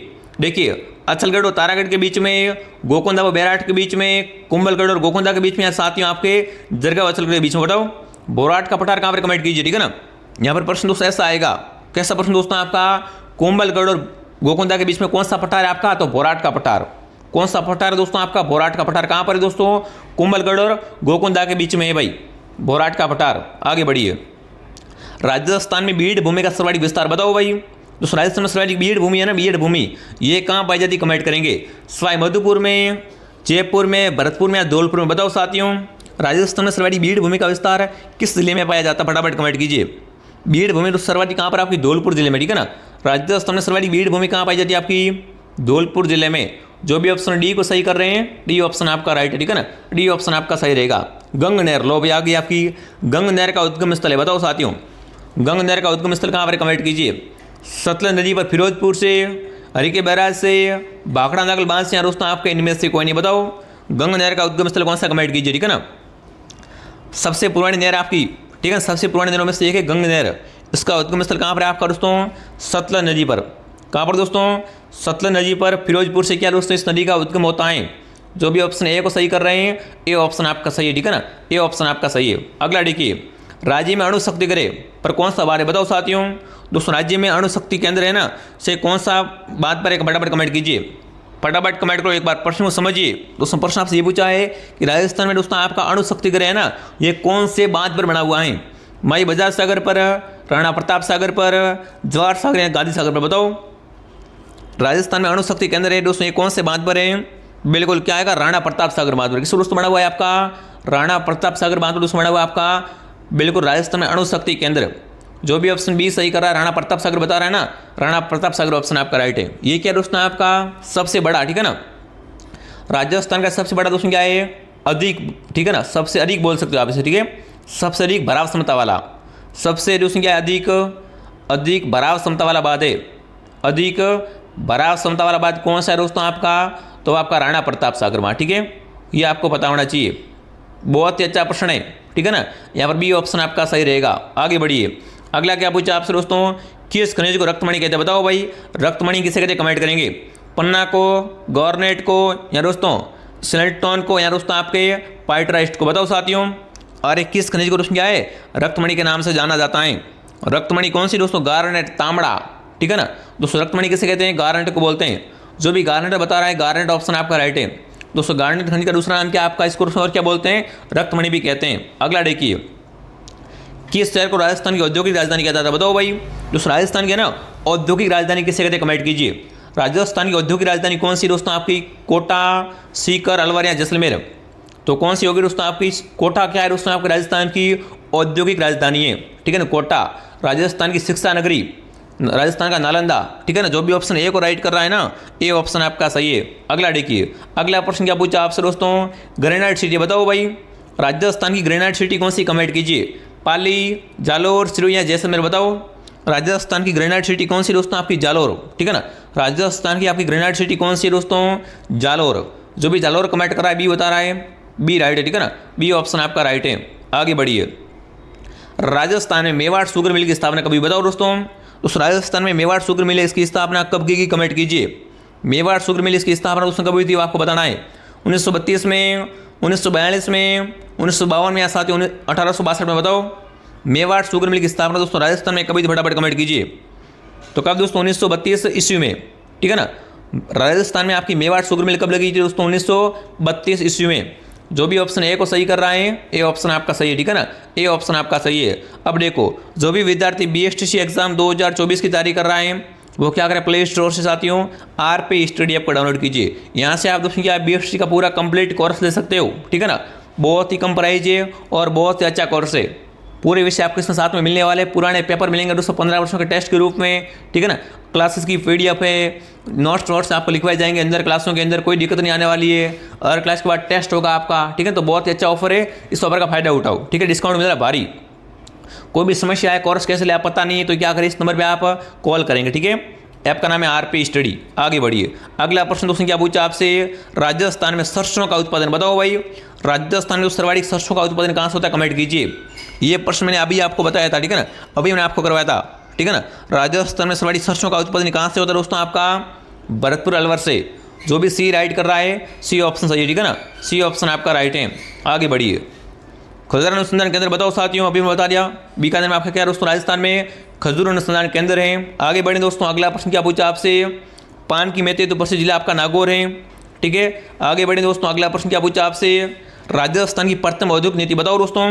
Speaker 1: देखिए अचलगढ़ और तारागढ़ के बीच में, गोकुंदा व बैराट के बीच में, कुंभलगढ़ और गोकुंदा के बीच में, या साथियों आपके जरगा अचलगढ़ के बीच में, बताओ बोराट का पठार कहाँ पर, कमेंट कीजिए, ठीक है ना। यहाँ पर प्रश्न दोस्तों ऐसा आएगा, कैसा प्रश्न दोस्तों आपका, कुंभलगढ़ और गोकुंदा के बीच में कौन सा पठार है आपका, तो बोराट का पठार। कौन सा पठार है दोस्तों आपका, बोराट का पठार। कहाँ पर है दोस्तों, कुंभलगढ़ और गोकुंदा के बीच में है भाई बोराट का पठार। आगे बढ़िए। राजस्थान में बीड़ भूमि का सर्वाधिक विस्तार, बताओ भाई। दोस्तों राजस्थान में सर्वाधिक बीड़ भूमि है ना, बीड़ भूमि, ये कहाँ पाई जाती, कमेंट करेंगे। सवाई माधोपुर में, जयपुर में, भरतपुर में या धौलपुर में, बताओ साथियों। राजस्थान में सर्वाधिक बीड़ भूमि का विस्तार किस जिले में पाया जाता है, फटाफट कमेंट कीजिए। बीड़ भूमि तो सर्वाधिक कहाँ पर आपकी, धौलपुर जिले में, ठीक है ना। राजस्थान में सर्वाधिक बीड़ भूमि कहाँ पाई जाती है आपकी, धौलपुर जिले में। जो भी ऑप्शन डी को सही कर रहे हैं डी ऑप्शन आपका राइट है, ठीक है ना। डी ऑप्शन आपका सही रहेगा। गंग नहर, लो भाई आ गई आपकी, गंग नहर का उद्गम स्थल है, बताओ साथियों। गंग नहर का उद्गम स्थल कहाँ पर, कमेंट कीजिए। सतलज नदी पर फिरोजपुर से, हरिके बैराज से, भाखड़ा नागल बांध से, या दोस्तों आपके इनमें से कोई नहीं, बताओ। गंग नहर का उद्गम स्थल कौन सा, कमेंट कीजिए, ठीक है ना। सबसे पुरानी नहर आपकी, ठीक है, सबसे पुरानी नहरों में से एक है गंग नहर। इसका उद्गम स्थल कहाँ पर है आपका दोस्तों, सतलज नदी पर। कहाँ पर दोस्तों, सतलज नदी पर, फिरोजपुर से क्या दोस्तों इस नदी का उद्गम होता है। जो भी ऑप्शन ए को सही कर रहे हैं ए ऑप्शन आपका सही है, ठीक है ना। ए ऑप्शन आपका सही है। अगला देखिए। राज्य में अणु शक्ति गृह पर कौन सा बात है, बताओ साथियों। दोस्तों राज्य में अणु शक्ति केंद्र है ना, से कौन सा बात पर एक फटाफट कमेंट कीजिए, फटाफट कमेंट करो, एक बार प्रश्न को समझिए। दोस्तों प्रश्न आपसे ये पूछा है कि राजस्थान में दोस्तों आपका अणु शक्ति गृह है ना, ये कौन से बांध पर बना हुआ है। माई बजार सागर पर, राणा प्रताप सागर पर, जवाहर सागर या गांधी सागर पर, बताओ। राजस्थान में अणु शक्ति केंद्र है दोस्तों, ये कौन से बांध पर है, बिल्कुल क्या आएगा, राणा प्रताप सागर बांध पर। किस दोस्तों बना हुआ है आपका, राणा प्रताप सागर बांध पर दोस्तों बना हुआ है आपका, बिल्कुल राजस्थान में अणु शक्ति केंद्र। जो भी ऑप्शन बी सही कर रहा है, राणा प्रताप सागर बता रहा है ना, राणा प्रताप सागर ऑप्शन आपका राइट है। ये क्या दोस्तों आपका सबसे बड़ा, ठीक है ना। राजस्थान का सबसे बड़ा दोस्तों क्या है, अधिक, ठीक है ना, सबसे अधिक बोल सकते हो आप इसे, ठीक है, सबसे अधिक भराव क्षमता वाला, सबसे दोस्तों क्या है, अधिक भराव क्षमता वाला बांध है। अधिक भराव क्षमता वाला बांध कौन सा है दोस्तों आपका, तो आपका राणा प्रताप सागर बांध, ठीक है, ये आपको पता होना चाहिए। बहुत ही अच्छा प्रश्न है, ठीक है ना। यहाँ पर बी ऑप्शन आपका सही रहेगा। आगे बढ़िए। अगला क्या पूछा आपसे दोस्तों, किस खनिज को रक्तमणि कहते हैं, बताओ भाई। रक्तमणि किसे कहते हैं, कमेंट करेंगे। पन्ना को, गॉर्नेट को, या दोस्तों सिलेक्टोन को, या दोस्तों आपके पाइटराइस्ट को, बताओ साथियों। और एक किस खनिज को दोस्तों क्या है, रक्तमणि के नाम से जाना जाता है। रक्तमणि कौन सी दोस्तों, गार्नेट, तांबड़ा, ठीक है ना दोस्तों। रक्तमणि किसे कहते हैं, गार्नेट को बोलते हैं। जो भी गार्नेट बता रहा है, गार्नेट ऑप्शन आपका राइट है दोस्तों। गार्नेट खनिज का दूसरा नाम क्या आपका, इसको और क्या बोलते हैं, रक्तमणि भी कहते हैं। अगला देखिए, किस शहर को राजस्थान की औद्योगिक राजधानी कहता था, बताओ भाई। दोस्तों राजस्थान की है ना औद्योगिक राजधानी किसे कहते हैं, कमेंट कीजिए। राजस्थान की औद्योगिक राजधानी कौन सी दोस्तों आपकी, कोटा, सीकर, अलवर या जैसलमेर। तो कौन सी होगी दोस्तों आपकी, कोटा क्या है दोस्तों आपके राजस्थान की औद्योगिक राजधानी है, ठीक है ना। कोटा राजस्थान की शिक्षा नगरी, राजस्थान का नालंदा, ठीक है ना। जो भी ऑप्शन ए को राइट कर रहा है ना, ए ऑप्शन आपका सही है। अगला देखिए, अगला प्रश्न क्या पूछा आपसे दोस्तों, ग्रेनाइट सिटी, बताओ भाई राजस्थान की ग्रेनाइट सिटी कौन सी, कमेंट कीजिए। पाली, जालोर, सिरोही या जैसलमेर, बताओ राजस्थान की ग्रेनाइट सिटी कौन सी दोस्तों आपकी, जालोर, ठीक है ना। राजस्थान की आपकी ग्रेनाइट सिटी कौन सी है दोस्तों, जालोर। जो भी जालोर कमेंट कर रहा है बी बता रहा है, बी राइट है, ठीक है ना। बी ऑप्शन आपका राइट है। आगे बढ़िए, राजस्थान में मेवाड़ शुगर मिल की स्थापना कभी, बताओ दोस्तों। राजस्थान में मेवाड़ शुगर मिल इसकी स्थापना कब की, कमेंट कीजिए। मेवाड़ शुगर मिल इसकी स्थापना दोस्तों कब हुई थी, आपको बताना है। 1932 में, 1942 में, 1952 में या साथ ही 1862 में, बताओ मेवाड़ शुगर मिल की स्थापना दोस्तों राजस्थान में कभी थी, फटाफट कमेंट कीजिए। तो कब दोस्तों, 1932 ईस्वी में, ठीक है ना। राजस्थान में आपकी मेवाड़ शुगर मिल कब लगी थी दोस्तों, 1932 ईस्वी में। जो भी ऑप्शन ए को सही कर रहा है, ए ऑप्शन आपका सही है, ठीक है ना। ए ऑप्शन आपका सही है। अब देखो, जो भी विद्यार्थी BSTC एग्जाम 2024 की तैयारी कर रहा है वो क्या करें, प्ले स्टोर से साथियों RP स्टडी ऐप को डाउनलोड कीजिए। यहाँ से आप दोस्तों क्या BSTC का पूरा कंप्लीट कोर्स ले सकते हो, ठीक है ना। बहुत ही कम प्राइस है और बहुत ही अच्छा कोर्स है। पूरे विषय आपको इसमें साथ में मिलने वाले, पुराने पेपर मिलेंगे दोस्तों 15 वर्षों के टेस्ट के रूप में, ठीक है ना। क्लासेस की PDF है, नोट्स आपको लिखवाए जाएंगे अंदर, क्लासों के अंदर कोई दिक्कत नहीं आने वाली है। और क्लास के बाद टेस्ट होगा आपका, ठीक है। तो बहुत ही अच्छा ऑफर है, इस ऑफर का फायदा उठाओ, ठीक है। डिस्काउंट मिल रहा है भारी। कोई भी समस्या है, कोर्स कैसे ले आप पता नहीं है, तो क्या करें, इस नंबर पर आप कॉल करेंगे, ठीक है। ऐप का नाम है RP स्टडी। आगे बढ़िए, अगला प्रश्न दोस्तों क्या पूछा आपसे, राजस्थान में सरसों का उत्पादन, बताओ भाई राजस्थान में सर्वाधिक सरसों का उत्पादन कहाँ से होता है, कमेंट कीजिए। ये प्रश्न मैंने अभी आपको बताया था, ठीक है ना, अभी मैंने आपको करवाया था, ठीक है ना। राजस्थान में सर्वाधिक सरसों का उत्पादन कहाँ से होता है दोस्तों, आपका भरतपुर, अलवर से। जो भी सी राइट कर रहा है, सी ऑप्शन सही है, ठीक है ना। सी ऑप्शन आपका राइट है। आगे बढ़िए, खजूर अनुसंधान केंद्र, बताओ साथियों, अभी मैं बता दिया बीकानेर में आपका क्या दोस्तों, राजस्थान में खजूर अनुसंधान केंद्र है। आगे बढ़े दोस्तों, अगला प्रश्न क्या पूछा आपसे, पान की मेहते तो प्रसिद्ध जिला आपका नागौर है, ठीक है। आगे बढ़े दोस्तों, अगला प्रश्न क्या पूछा आपसे, राजस्थान की प्रथम औद्योगिक नीति, बताओ दोस्तों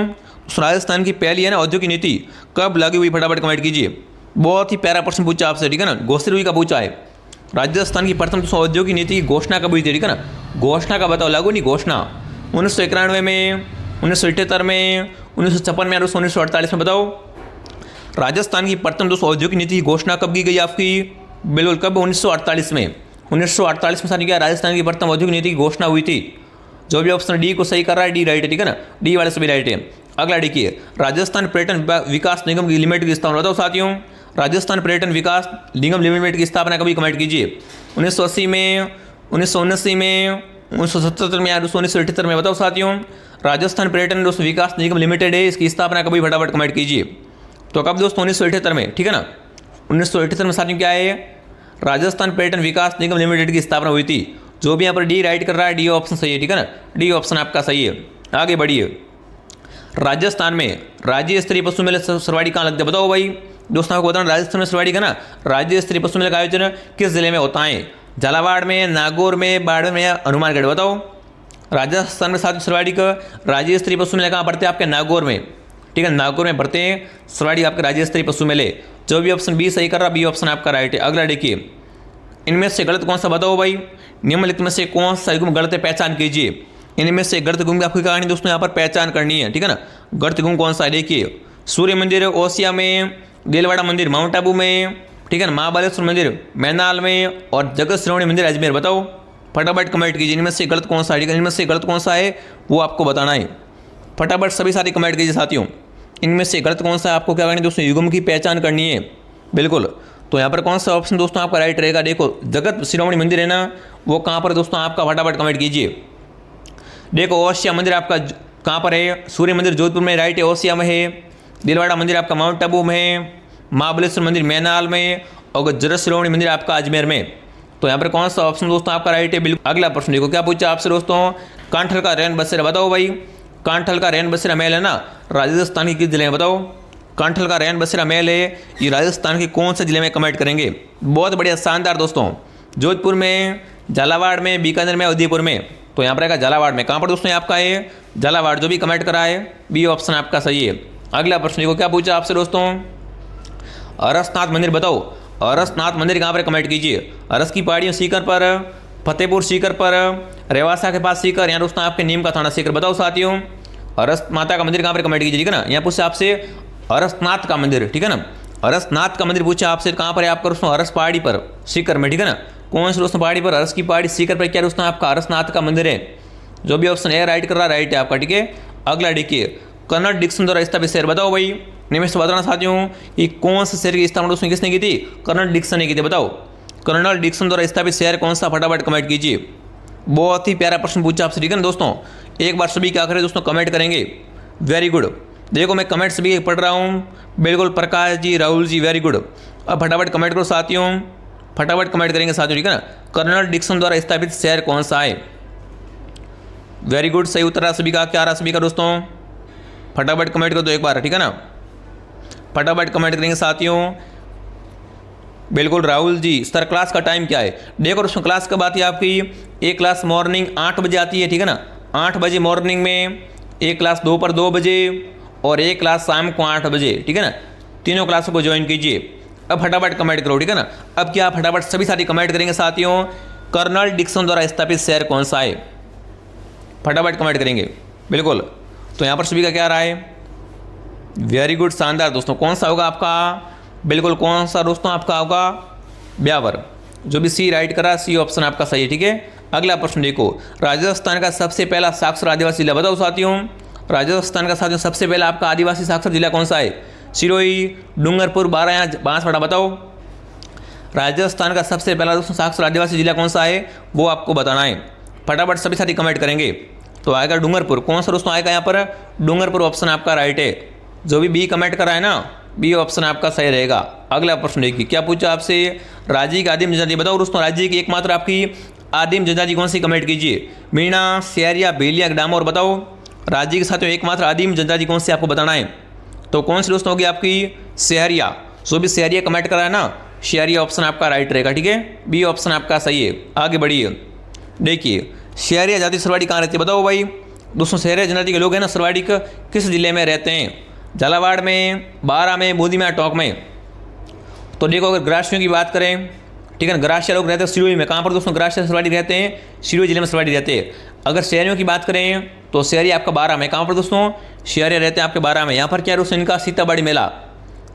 Speaker 1: राजस्थान की पहली है ना औद्योगिक नीति कब लागू हुई, फटाफट कमेंट कीजिए। बहुत ही प्यारा प्रश्न पूछा आपसे, ठीक है ना, घोषित का पूछा है। राजस्थान की प्रथम औद्योगिक नीति की घोषणा कब हुई थी, ठीक है ना। घोषणा का बताओ, लागू नहीं, घोषणा 1991 में, 1978 में, 1956 में, 1948 में, बताओ राजस्थान की प्रथम औद्योगिक नीति की घोषणा कब की गई आपकी, बिल्कुल कब, 1948 में। 1948 में सारी क्या राजस्थान की प्रथम औद्योगिक नीति की घोषणा हुई थी। जो भी ऑप्शन डी को सही कर रहा है, डी राइट है, ठीक है ना, डी वाले से भी राइट है। अगला देखिए, राजस्थान पर्यटन विकास निगम लिमिटेड की स्थापना, बताओ साथियों राजस्थान पर्यटन विकास निगम लिमिटेड की स्थापना कभी, कमेंट कीजिए। 1980 में, 1979 में, 1977 में या 1978 में, बताओ साथियों राजस्थान पर्यटन विकास निगम लिमिटेड है, इसकी स्थापना कभी, फटाफट कमेंट कीजिए। तो कब दोस्तों, 1978 में, ठीक है ना। 1978 में साथियों क्या है, राजस्थान पर्यटन विकास निगम लिमिटेड की स्थापना हुई थी। जो भी यहाँ पर डी राइट कर रहा है, डी ऑप्शन सही है, ठीक है ना, डी ऑप्शन आपका सही है। आगे बढ़िए, राजस्थान में राज्य स्तरीय पशु मेले सर्वाधिक कहाँ लगते हैं, बताओ भाई दोस्तों। आपको बताना राजस्थान में सर्वाधिक है ना राज्य स्तरीय पशु मेले का आयोजन किस जिले में होता है, झालावाड़ में, नागौर में, बाड़मेर में या हनुमानगढ़, बताओ राजस्थान में साथ सर्वाधिक राज्य स्तरीय पशु मेले कहाँ पड़ते हैं, आपके नागौर में, ठीक है, नागौर में पड़ते हैं सर्वाधिक आपके राज्य स्तरीय पशु मेले। जो भी ऑप्शन बी सही कर रहा, बी ऑप्शन आपका राइट है। अगला देखिए, इनमें से गलत कौन सा, बताओ भाई निम्नलिखित में से कौन सा युग्म गलत है, पहचान कीजिए। इनमें से गलत गुण की आपकी कहानी दोस्तों यहाँ पर पहचान करनी है, ठीक है ना। गलत गुण कौन सा है, देखिए सूर्य मंदिर ओसिया में, दिलवाड़ा मंदिर माउंट आबू में, ठीक है ना, महाबलेश्वर मंदिर मैनाल में और जगत श्रोमणी मंदिर अजमेर, बताओ फटाफट कमेंट कीजिए। इनमें से गलत कौन सा है, इनमें से गलत कौन सा है वो आपको बताना है, फटाफट सभी सारे कमेंट कीजिए साथियों। इनमें से गलत कौन सा है, आपको क्या करनी है दोस्तों, युग्म की पहचान करनी है, बिल्कुल। तो यहाँ पर कौन सा ऑप्शन दोस्तों आपका राइट रहेगा, देखो जगत श्रोमणी मंदिर है ना, वो कहाँ पर दोस्तों आपका, फटाफट कमेंट कीजिए। देखो ओसिया मंदिर आपका कहाँ पर है, सूर्य मंदिर जोधपुर में, राइट है, ओसिया में है। दिलवाड़ा मंदिर आपका माउंट आबू में है, महाबलेश्वर मंदिर मैनाल में और जगत श्रोमणी मंदिर आपका अजमेर में। तो यहाँ पर कौन सा ऑप्शन दोस्तों आपका राइट है, बिल्कुल। अगला प्रश्न देखो क्या पूछा आपसे दोस्तों, कांठल का रैन बसेरा, बताओ भाई कांठल का रेन बसेरा महल है ना, राजस्थान के किस जिले में बताओ। कांठल का रेन बसेरा महल है, ये राजस्थान के कौन से जिले में, कमेंट करेंगे। बहुत बढ़िया, शानदार दोस्तों। जोधपुर में, झालावाड़ में, बीकानेर में, उदयपुर में। तो यहाँ पर आएगा झालावाड़ में। कहाँ पर दोस्तों आपका है, झालावाड़। जो भी कमेंट करा है बी ऑप्शन आपका सही है। अगला प्रश्न देखो क्या पूछा आपसे दोस्तों, अरसनाथ मंदिर बताओ। अरसनाथ मंदिर कहाँ पर, कमेंट कीजिए। अरस की पहाड़ियों सीकर पर, फतेहपुर सीकर पर, रेवासा के पास सीकर, यहाँ दोस्तों आपके नीम का थाना सीकर। बताओ साथियों, अरस माता का मंदिर कहाँ पर, कमेंट कीजिए, ठीक है ना। यहाँ पूछा आपसे अरसनाथ का मंदिर, ठीक है ना। अरसनाथ का मंदिर पूछा आपसे, कहाँ पर है आपका दोस्तों, अरस पहाड़ी पर, सीकर में, ठीक है ना। कौन से दोस्तों पहाड़ी पर, अरस की पहाड़ी सीकर पर क्या दोस्तों आपका अरसनाथ का मंदिर है। जो भी ऑप्शन ए राइट कर रहा है, राइट है आपका, ठीक है। अगला देखिए, कर्नल डिक्सन द्वारा स्थापित शहर बताओ भाई। निमेश बताना साथियों, ये कौन से शहर की स्थापना दोस्तों किसने की थी, कर्नल डिक्सन ने की थी। बताओ कर्नल डिक्सन द्वारा स्थापित शहर कौन सा, फटाफट कमेंट कीजिए। बहुत ही प्यारा प्रश्न पूछा आपसे, ठीक है ना दोस्तों। एक बार सभी क्या करें दोस्तों, कमेंट करेंगे। Very good. देखो मैं कमेंट सभी पढ़ रहा हूँ, बिल्कुल। Prakash ji, Rahul ji, very good. अब फटाफट कमेंट करो साथियों, फटाफट कमेंट करेंगे साथियों, ठीक है ना। कर्नल डिक्सन द्वारा स्थापित शहर कौन सा है। वेरी गुड, सही उत्तर रहा सभी का। क्या रहा सभी का दोस्तों, फटाफट कमेंट कर दो एक बार, ठीक है ना। फटाफट कमेंट करेंगे साथियों, बिल्कुल। राहुल जी, सर क्लास का टाइम क्या है। देखो दोस्तों, क्लास कब आती है आपकी, एक क्लास मॉर्निंग 8 बजे आती है, ठीक है ना। 8 बजे मॉर्निंग में, एक क्लास दोपहर 2 बजे और एक क्लास शाम को 8 बजे, ठीक है ना। तीनों क्लासों को ज्वाइन कीजिए। अब फटाफट कमेंट करो, ठीक है ना। अब क्या फटाफट सभी साथी कमेंट करेंगे साथियों, कर्नल डिक्सन द्वारा स्थापित शहर कौन सा है। फटाफट कमेंट करेंगे, बिल्कुल। तो यहाँ पर सभी का क्या रहा है, वेरी गुड, शानदार दोस्तों। कौन सा होगा आपका, बिल्कुल कौन सा दोस्तों आपका होगा, ब्यावर। जो भी सी राइट करा, सी ऑप्शन आपका सही है, ठीक है। अगला प्रश्न देखो, राजस्थान का सबसे पहला साक्षर आदिवासी जिला बताओ साथियों। राजस्थान का साथियों सबसे पहला आपका आदिवासी साक्षर जिला कौन सा है, सिरोही, डूंगरपुर, बाराया, बांसवाड़ा। बताओ राजस्थान का सबसे पहला दोस्तों साक्षर आदिवासी जिला कौन सा है, वो आपको बताना है। फटाफट सभी साथी कमेंट करेंगे। तो आएगा डूंगरपुर। कौन सा दोस्तों आएगा यहाँ पर, डूंगरपुर ऑप्शन आपका राइट है। जो भी बी कमेंट करा है ना, बी ऑप्शन आपका सही रहेगा। अगला प्रश्न देखिए क्या पूछा आपसे, राज्य की आदिम जनजाति बताओ दोस्तों। राज्य की एकमात्र आपकी आदिम जनजाति कौन सी, कमेंट कीजिए। मीणा, सेरिया, बेलिया, डामोर। बताओ राज्य के साथियों एकमात्र आदिम जनजाति कौन सी आपको बताना है। तो कौन सी दोस्तों होगी आपकी, सेहरिया। जो भी सेहरिया कमेंट करा है ना, शेहरिया ऑप्शन आपका राइट रहेगा, ठीक है। बी ऑप्शन आपका सही है। आगे बढ़िए, देखिए शेहरिया जाति सरवाड़ी कहाँ रहती है बताओ भाई। दोस्तों शेहरिया जनजाति के लोग हैं ना, सरवाड़ी किस जिले में रहते हैं, झालावाड़ में, बारा में, बूंदी में, टोंक में। तो देखो अगर ग्रासियों की बात करें, ठीक है ना, ग्रासिया लोग रहते हैं सिरोही में। कहाँ पर दोस्तों ग्रासिया सरवाड़ी रहते हैं, सिरोही जिले में सरवाड़ी रहते हैं। अगर शहरियों की बात करें तो शहरी आपका बारा में। कहाँ पर दोस्तों, शहरिया रहते हैं आपके बारा में। यहाँ पर क्या है दोस्तों, इनका सीताबाड़ी मेला,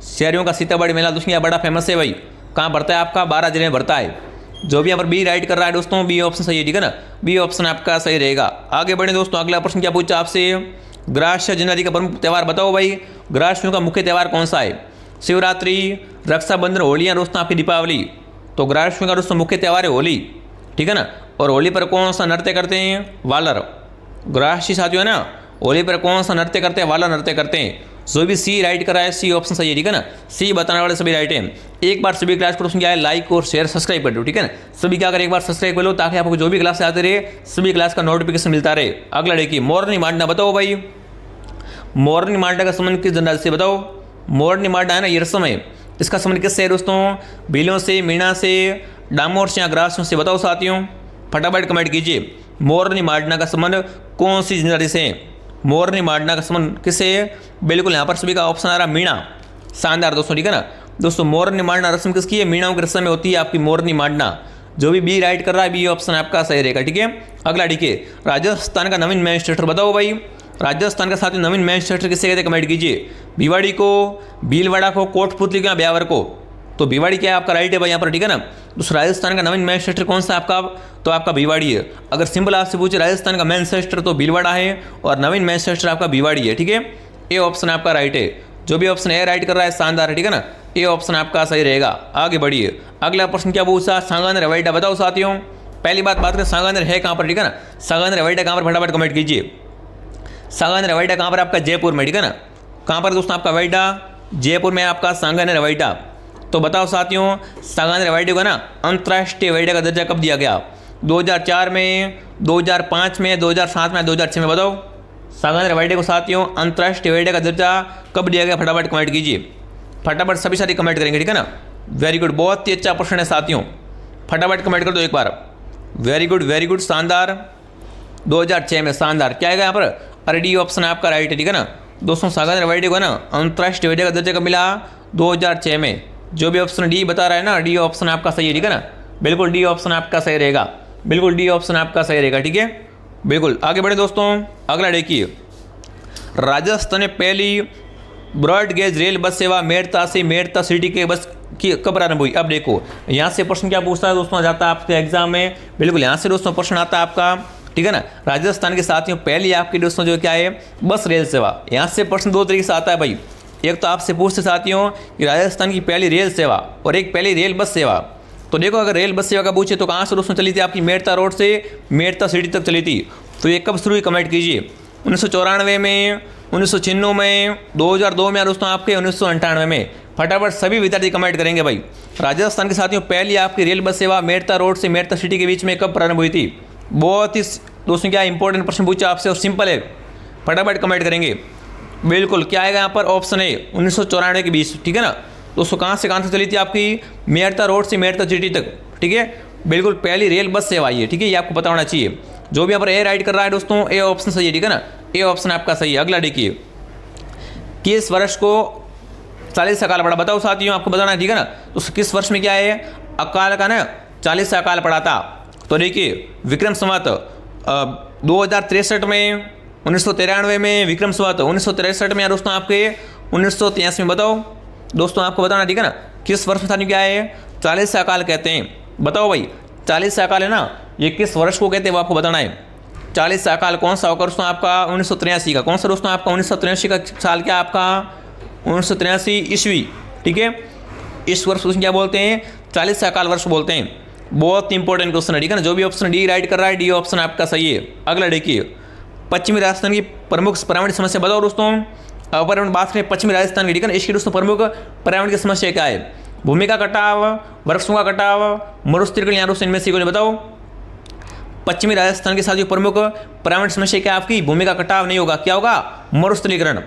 Speaker 1: शहरियों का सीताबाड़ी मेला दोस्तों यहाँ बड़ा फेमस है भाई। कहाँ बढ़ता है आपका, 12 जिले में बढ़ता है। जो भी यहाँ पर बी राइट कर रहा है दोस्तों, बी ऑप्शन सही है, ठीक है ना। बी ऑप्शन आपका सही रहेगा। आगे बढ़े दोस्तों, अगला प्रश्न क्या पूछा आपसे, ग्रास्य जनजाति का प्रमुख त्यौहार बताओ भाई। ग्रासियों का मुख्य त्यौहार कौन सा है, शिवरात्रि, रक्षाबंधन, होली या दोस्तों आपकी दीपावली। तो ग्रासियों का दोस्तों मुख्य त्यौहार है होली, ठीक है ना। और होली पर कौन सा नृत्य करते हैं, वालर। ग्रासी साथियों है ना, होली पर कौन सा नृत्य करते हैं, वालर नृत्य करते हैं। जो भी सी राइट करा है, सी ऑप्शन सही है, ठीक है ना। सी बताने वाले सभी राइट हैं। एक बार सभी क्लास को क्या है, लाइक और शेयर सब्सक्राइब कर दो, ठीक है ना। सभी क्या करें, एक बार सब्सक्राइब कर लो ताकि आपको जो भी क्लास आते रहे सभी क्लास का नोटिफिकेशन मिलता रहे। अगला देखिए, मोरनी मांडना बताओ भाई। मोरनी मांडना का संबंध किस जनजाति से बताओ। मोरनी मांडना है ना, ये रस्म है, इसका संबंध किससे है दोस्तों, भीलों से, मीणा से, डामोर से या ग्रासियों से। बताओ साथियों, फटाफट कमेंट कीजिए। मोरनी मांडना का संबंध कौन सी जनजाति से है, मोरनी मांडना का संबंध किससे है, बिल्कुल यहाँ पर सभी का ऑप्शन आ रहा मीणा। शानदार दोस्तों, ठीक है ना। दोस्तों मोरनी मांडना रस्म किसकी है, मीणाओं की रस्म में होती है आपकी मोरनी मांडना। जो भी बी राइट कर रहा है, बी ऑप्शन आपका सही रहेगा, ठीक है। अगला देखिए, राजस्थान का नवीन मैजिस्ट्रेटर बताओ भाई। राजस्थान का साथ नवीन मैजिस्ट्रेटर किससे कहते हैं, कमेंट कीजिए। भिवाड़ी को, भीलवाड़ा को, कोटपुतली को या ब्यावर को। तो भिवाड़ी क्या है आपका राइट है भाई यहाँ पर, ठीक है ना। तो राजस्थान का नवीन मैजिस्ट्रेटर कौन सा आपका, तो आपका भिवाड़ी है। अगर सिंपल आपसे पूछे राजस्थान का मैजिस्ट्रेटर तो भीलवाड़ा है और नवीन मैजिस्ट्रेटर आपका भिवाड़ी है, ठीक है। ए ऑप्शन आपका राइट है। जो भी ऑप्शन ए राइट कर रहा है शानदार है, ठीक है ना। ए ऑप्शन आपका सही रहेगा। आगे बढ़िए, अगला प्रश्न क्या पूछा, सांगानेर रवैया बताओ साथियों। पहली बात करें सांगानेर है कहाँ पर, ठीक है ना। सांगानेर रवैया कहाँ पर, फटाफट कमेंट कीजिए। सांगानेर रवैया कहाँ पर आपका, जयपुर में, ठीक है ना। कहाँ पर दोस्तों आपका रवैया, जयपुर में आपका सांगानेर रवैया। तो बताओ साथियों, सांगानेर रवैया को ना अंतर्राष्ट्रीय रवैया का दर्जा कब दिया गया, 2004 में, 2005 में, 2007 में, 2006 में। बताओ सागान हवाई अड्डे को साथियों अंतर्राष्ट्रीय हवाई अड्डे का दर्जा कब दिया गया, फटाफट कमेंट कीजिए, फटाफट सभी साथी कमेंट करेंगे, ठीक है ना। वेरी गुड, बहुत ही अच्छा प्रश्न है साथियों, फटाफट कमेंट कर दो एक बार। वेरी गुड, शानदार। 2006 में, शानदार। क्या आएगा यहाँ पर? अरे डी ऑप्शन आपका राइट है, ठीक है ना दोस्तों। सागान हवाई अड्डे को ना अंतर्राष्ट्रीय हवाई अड्डे का दर्जा कब मिला? 2006 में। जो भी ऑप्शन डी बता रहा है ना, डी ऑप्शन आपका सही है, ठीक है ना। बिल्कुल डी ऑप्शन आपका सही रहेगा, बिल्कुल डी ऑप्शन आपका सही रहेगा, ठीक है। बिल्कुल आगे बढ़े दोस्तों। अगला देखिए, राजस्थान में पहली ब्रॉड गेज रेल बस सेवा मेड़ता से मेड़ता सिटी के बस की कब प्रारंभ हुई? अब देखो यहाँ से प्रश्न क्या पूछता है दोस्तों, जाता है आपके एग्जाम में, बिल्कुल यहाँ से दोस्तों प्रश्न आता है आपका, ठीक है ना। राजस्थान के साथियों पहली आपकी दोस्तों जो क्या है, बस रेल सेवा। यहाँ से प्रश्न दो तरीके से आता है भाई। एक तो आपसे पूछते साथियों कि राजस्थान की पहली रेल सेवा और एक पहली रेल बस सेवा। तो देखो अगर रेल बस सेवा का पूछे तो कहाँ से दोस्तों चली थी आपकी? मेड़ता रोड से मेड़ता सिटी तक चली थी। तो ये कब शुरू हुई, कमेंट कीजिए। 1994 में, 1996 में, 2002 में, दोस्तों आपके 1998 में। फटाफट सभी विद्यार्थी कमेंट करेंगे भाई। राजस्थान के साथियों पहली आपकी रेल बस सेवा मेड़ता रोड से मेड़ता सिटी के बीच में कब प्रारंभ हुई थी? बहुत ही दोस्तों क्या इंपॉर्टेंट प्रश्न पूछा आपसे और सिंपल है, फटाफट कमेंट करेंगे। बिल्कुल क्या आएगा यहाँ पर? ऑप्शन है 1994 के बीच, ठीक है ना दोस्तों। कहाँ से चली थी आपकी? मेड़ता रोड से मेड़ता सिटी तक, ठीक है। बिल्कुल पहली रेल बस सेवा ये, ठीक है, ये आपको पता होना चाहिए। जो भी यहाँ पर ए राइट कर रहा है दोस्तों, ए ऑप्शन सही है, ठीक है ना, ए ऑप्शन आपका सही है। अगला देखिए, किस वर्ष को 40 से अकाल पड़ा? बताओ साथियों, आपको बताना है, ठीक है ना। तो किस वर्ष में क्या है अकाल का ना 40 से अकाल पड़ा था? तो देखिए विक्रम संवत 2063 में, 1993 में, विक्रम संवत 1963 में, या दोस्तों आपके 1983 में। बताओ दोस्तों, आपको बताना, ठीक है ना, किस वर्ष में साथियों क्या है 40 से अकाल कहते हैं? बताओ भाई, 40 से अकाल है ना, ये किस वर्ष को कहते हैं वो आपको बताना है। 40 से अकाल कौन सा होगा दोस्तों आपका? 1983 का। कौन सा दोस्तों आपका? 1983 का साल क्या आपका? 1983 ईस्वी, ठीक है। इस वर्ष उसमें क्या बोलते हैं? 40 से अकाल वर्ष बोलते हैं। बहुत इंपॉर्टेंट क्वेश्चन है, ठीक है ना। जो भी ऑप्शन डी राइट कर रहा है, डी ऑप्शन आपका सही है। अगला देखिए, पश्चिमी राजस्थान की प्रमुख पर्यावरण समस्या बताओ दोस्तों। पर्यावरण बात करें पश्चिमी राजस्थान की, ठीक है ना, इसकी दोस्तों प्रमुख पर्यावरण की समस्या क्या है? भूमि का कटाव, वृक्षों का कटाव, मरुस्थलीकरण, या दोस्तों इनमें से कोई बताओ। पश्चिमी राजस्थान के साथ जो प्रमुख पर्यावरण समस्या क्या आपकी? भूमि का कटाव नहीं होगा, क्या होगा? मरुस्थलीकरण।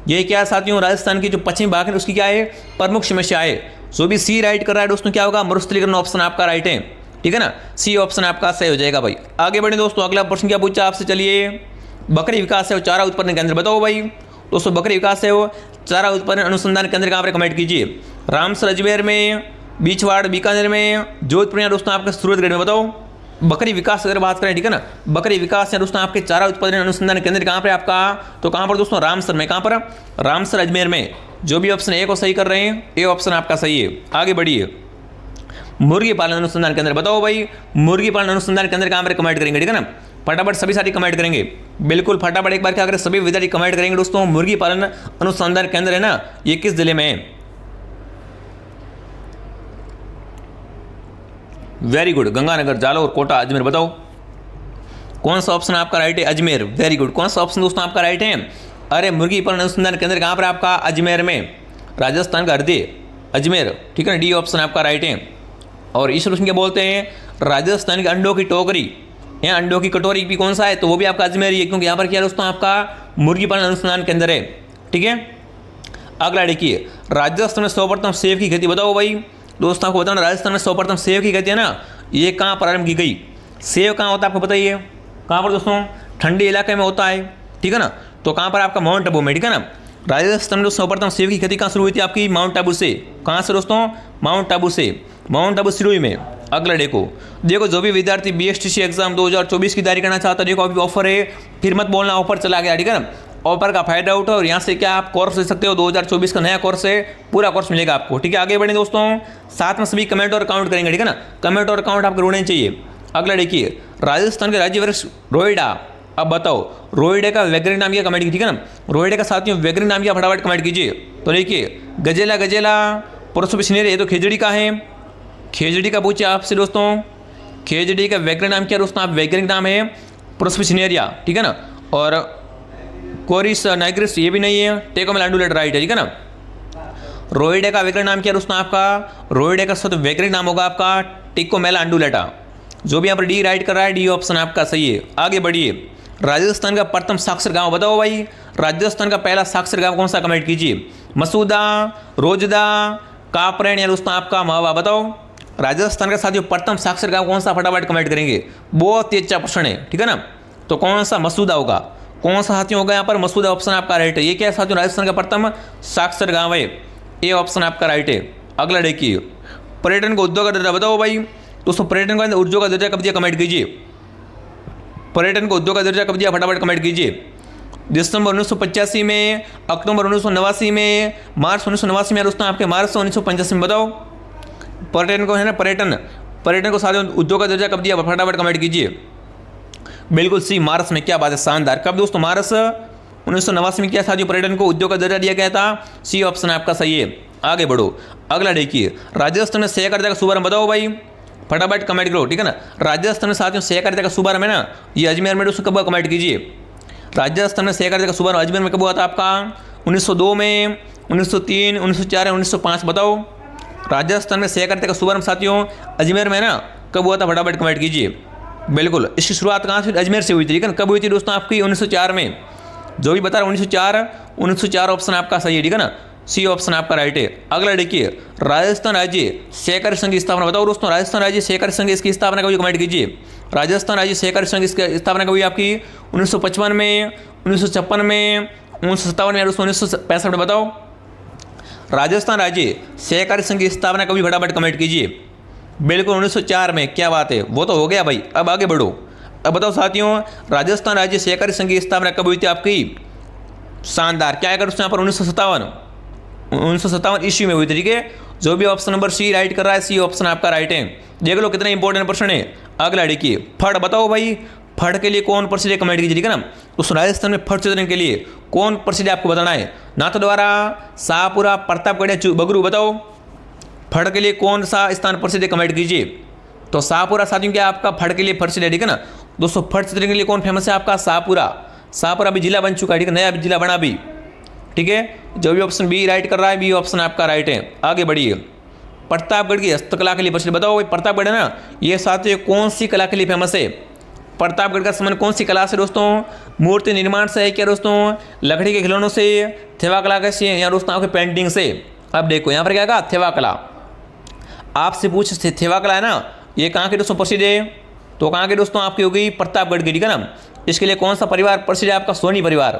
Speaker 1: ये क्या है साथियों, राजस्थान की जो पश्चिमी भाग है उसकी क्या है? प्रमुख समस्या है। जो भी सी राइट कर रहा है दोस्तों क्या होगा? मरुस्थलीकरण ऑप्शन आपका राइट है, ठीक है ना, सी ऑप्शन आपका सही हो जाएगा भाई। आगे बढ़े दोस्तों, अगला प्रश्न क्या पूछा आपसे, चलिए। बकरी विकास है चारा उत्पादन केंद्र बताओ भाई दोस्तों। बकरी विकास है वो चारा उत्पादन अनुसंधान केंद्र कहाँ पर? कमेंट कीजिए। रामसर अजमेर में, बीछवाड़ बीकानेर में, जोधपुर या दोस्तों आपका सूरतगढ़ में। बताओ बकरी विकास अगर बात करें, ठीक है ना, बकरी विकास या दोस्तों आपके चारा उत्पादन अनुसंधान केंद्र कहाँ पर आपका? तो कहाँ पर दोस्तों? रामसर में। कहाँ पर? रामसर अजमेर में। जो भी ऑप्शन ए को सही कर रहे हैं, ए ऑप्शन आपका सही है। आगे बढ़िए, मुर्गी पालन अनुसंधान केंद्र बताओ भाई। मुर्गी पालन अनुसंधान केंद्र कहाँ पर? कमेंट करेंगे, ठीक है ना, फटाफट सभी साथी कमेंट करेंगे। बिल्कुल फटाफट एक बार क्या करें, सभी विद्यार्थी कमेंट करेंगे दोस्तों। मुर्गी पालन अनुसंधान केंद्र है ना, ये किस जिले में है? Very good, Ganganagar, Jalore, Kota, Ajmer. बताओ कौन सा ऑप्शन आपका राइट है? अजमेर। वेरी गुड, कौन सा ऑप्शन दोस्तों आपका राइट है? अरे मुर्गी पालन अनुसंधान केंद्र कहाँ पर आपका? अजमेर में, राजस्थान का हृदय अजमेर, ठीक है ना, डी ऑप्शन आपका राइट है। और इस क्वेश्चन क्या बोलते हैं? राजस्थान के अंडों की टोकरी या अंडों की कटोरी भी कौन सा है? तो वो भी आपका अजमेर ही है, क्योंकि यहाँ पर क्या दोस्तों आपका मुर्गी पालन अनुसंधान केंद्र है, ठीक है। अगला देखिए, राजस्थान में सर्वप्रथम सेब की खेती बताओ भाई दोस्तों। आपको बताना, राजस्थान में सर्वप्रथम सेब की खेती है ना, ये कहाँ प्रारंभ की गई? सेब कहाँ होता है आपको बताइए? कहाँ पर दोस्तों? ठंडी इलाके में होता है, ठीक है ना। तो कहाँ पर आपका? माउंट आबू में, ठीक है ना। राजस्थान में सर्वप्रथम सेब की खेती कहाँ शुरू हुई थी आपकी? माउंट आबू से। कहाँ से दोस्तों? माउंट आबू से, माउंट आबू सिरोही में। अगला देखो जो भी विद्यार्थी BSTC एग्जाम 2024 की तैयारी करना चाहता है, देखो अभी ऑफर है, फिर मत बोलना ऑफर चला गया, ठीक है ना। ऑफर का फायदा उठाओ और यहाँ से क्या आप कोर्स ले सकते हो। 2024 का नया कोर्स है, पूरा कोर्स मिलेगा आपको, ठीक है। आगे बढ़े दोस्तों, साथ में सभी कमेंट और काउंट करेंगे, ठीक है ना, कमेंट और काउंट आपको होने चाहिए। अगला देखिए, राजस्थान के राज्य वृक्ष रोइडा। अब बताओ रोइडे का वैज्ञानिक नाम क्या? कमेंट, ठीक है ना, रोइडे का साथियों वैज्ञानिक नाम क्या? फटाफट कमेंट कीजिए। तो देखिए गजेला प्रोसोपिसिनेरिया, ये तो खेजड़ी का है, खेजड़ी का पूछे आपसे दोस्तों। खेजड़ी का वैज्ञानिक नाम क्या दोस्तों? आप वैज्ञानिक नाम है प्रोसोपिसिनेरिया, ठीक है ना। और कोरिस नाइग्रिस ये भी नहीं है, टेकोमेला अंडुलेटा राइट है, ठीक है ना। रोइडे का वैज्ञानिक नाम क्या दोस्तों आपका? रोइडे का वैज्ञानिक नाम होगा आपका टेकोमेला अंडुलेटा, जो भी यहाँ पर डी राइट कर रहा है, डी ऑप्शन आपका सही है। आगे बढ़िए। राजस्थान का प्रथम साक्षर गांव बताओ भाई, राजस्थान का पहला साक्षर गांव कौन सा, कमेंट कीजिए। मसूदा, रोजदा, कापरेन या दोस्तों आपका महुआ बताओ। राजस्थान का साथियों प्रथम साक्षर गांव कौन सा, फटाफट कमेंट करेंगे। बहुत ही अच्छा प्रश्न है, ठीक है ना। तो कौन सा, मसूदा होगा। कौन सा साथियों होगा यहाँ पर, मसूदा ऑप्शन आपका राइट है। ये क्या है साथियों, राजस्थान का प्रथम साक्षर गांव है, ये ऑप्शन आपका राइट है। अगला देखिए, पर्यटन को उद्योग का दर्जा बताओ भाई। दोस्तों पर्यटन को उद्योग का दर्जा कब दिया, कमेंट कीजिए। पर्यटन को उद्योग का दर्जा कब दिया, फटाफट कमेंट कीजिए। दिसंबर 1985 में, अक्टूबर 1989 में, मार्च 1989 में, दोस्तों आपके मार्च 1985 में बताओ। पर्यटन को है ना, पर्यटन को साथियों उद्योग का दर्जा कब दिया, फटाफट कमेंट कीजिए। बिल्कुल सी, मार्च में। क्या बात है, शानदार। कब दोस्तों, मार्च 1989 में क्या साथियों पर्यटन को उद्योग का दर्जा दिया गया था, सी ऑप्शन आपका सही है। आगे बढ़ो। अगला देखिए, राजस्थान में सहकारिता का शुभारंभ बताओ भाई, फटाफट कमेंट करो, ठीक है ना। राजस्थान में साथियों सहकारिता का शुभारंभ है ना, ये अजमेर में, दोस्तों कब हुआ, कमेंट कीजिए। राजस्थान में सहकारिता का शुभारंभ अजमेर में कब हुआ था आपका, 1902 में, 1903, 1904 या 1905 बताओ। राजस्थान में सहकारिता का शुभारंभ साथियों अजमेर में ना, कब हुआ था, फटाफट कमेंट कीजिए। बिल्कुल, इसकी शुरुआत कहाँ से, अजमेर से हुई थी, ठीक है ना। कब हुई थी दोस्तों आपकी, 1904 में। जो भी बता रहा हूँ 1904 ऑप्शन आपका सही है, ठीक है ना, सी ऑप्शन आपका राइट है। अगला देखिए, राजस्थान राज्य सहकारी संघ की स्थापना बताओ दोस्तों। राजस्थान राज्य सहकारी संघ इसकी स्थापना कभी, कमेंट कीजिए। राजस्थान राज्य सहकारी संघ की स्थापना कभी आपकी 1955 में, 1956 में, 1957 में या 1965 में बताओ। राजस्थान राज्य सहकारी संघ की स्थापना कभी, फटाफट कमेंट कीजिए। बिल्कुल 1904 में। क्या बात है, वो तो हो गया भाई। अब आगे बढ़ो। अब बताओ साथियों, राजस्थान राज्य सहकारी संघ की स्थापना कब हुई थी आपकी, शानदार। क्या कर यहाँ पर 1957 ईस्वी में हुई थी, ठीक है। जो भी ऑप्शन नंबर सी राइट कर रहा है, सी ऑप्शन आपका राइट है। देख लो कितना इंपॉर्टेंट प्रश्न है। अगला देखिए, फड़ बताओ भाई, फड़ के लिए कौन प्रसिद्ध है, कमेंट कीजिए, ठीक है ना। उस राजस्थान में फड़ चित्रण के लिए कौन प्रसिद्ध है आपको बताना है। नाथद्वारा, शाहपुरा, प्रतापगढ़ या बगरू बताओ। फड़ के लिए कौन सा स्थान प्रसिद्ध है, कमेंट कीजिए। तो शाहपुरा साथियों क्या आपका फड़ के लिए प्रसिद्ध है, ठीक है ना। दोस्तों फड़ चित्रण के लिए कौन फेमस है आपका, शाहपुरा। शाहपुरा अभी जिला बन चुका है, ठीक है, नया जिला बना भी, ठीक है। जो भी ऑप्शन बी राइट कर रहा है, बी ऑप्शन आपका राइट है। आगे बढ़िए। प्रतापगढ़ की हस्तकला के लिए प्रसिद्ध बताओ भाई। प्रतापगढ़ है ना, ये साथियों कौन सी कला के लिए फेमस है। प्रतापगढ़ का संबंध कौन सी कला से दोस्तों, मूर्ति निर्माण से है क्या दोस्तों, लकड़ी के खिलौनों से, थेवा कला से, या दोस्तों आपके पेंटिंग से। अब देखो यहाँ पर क्या कहा, थेवा कला। आपसे पूछ थेवा कला है ना, ये कहाँ के दोस्तों प्रसिद्ध है, तो कहाँ के दोस्तों आपकी होगी, प्रतापगढ़ की, ठीक है ना। इसके लिए कौन सा परिवार प्रसिद्ध है आपका, सोनी परिवार,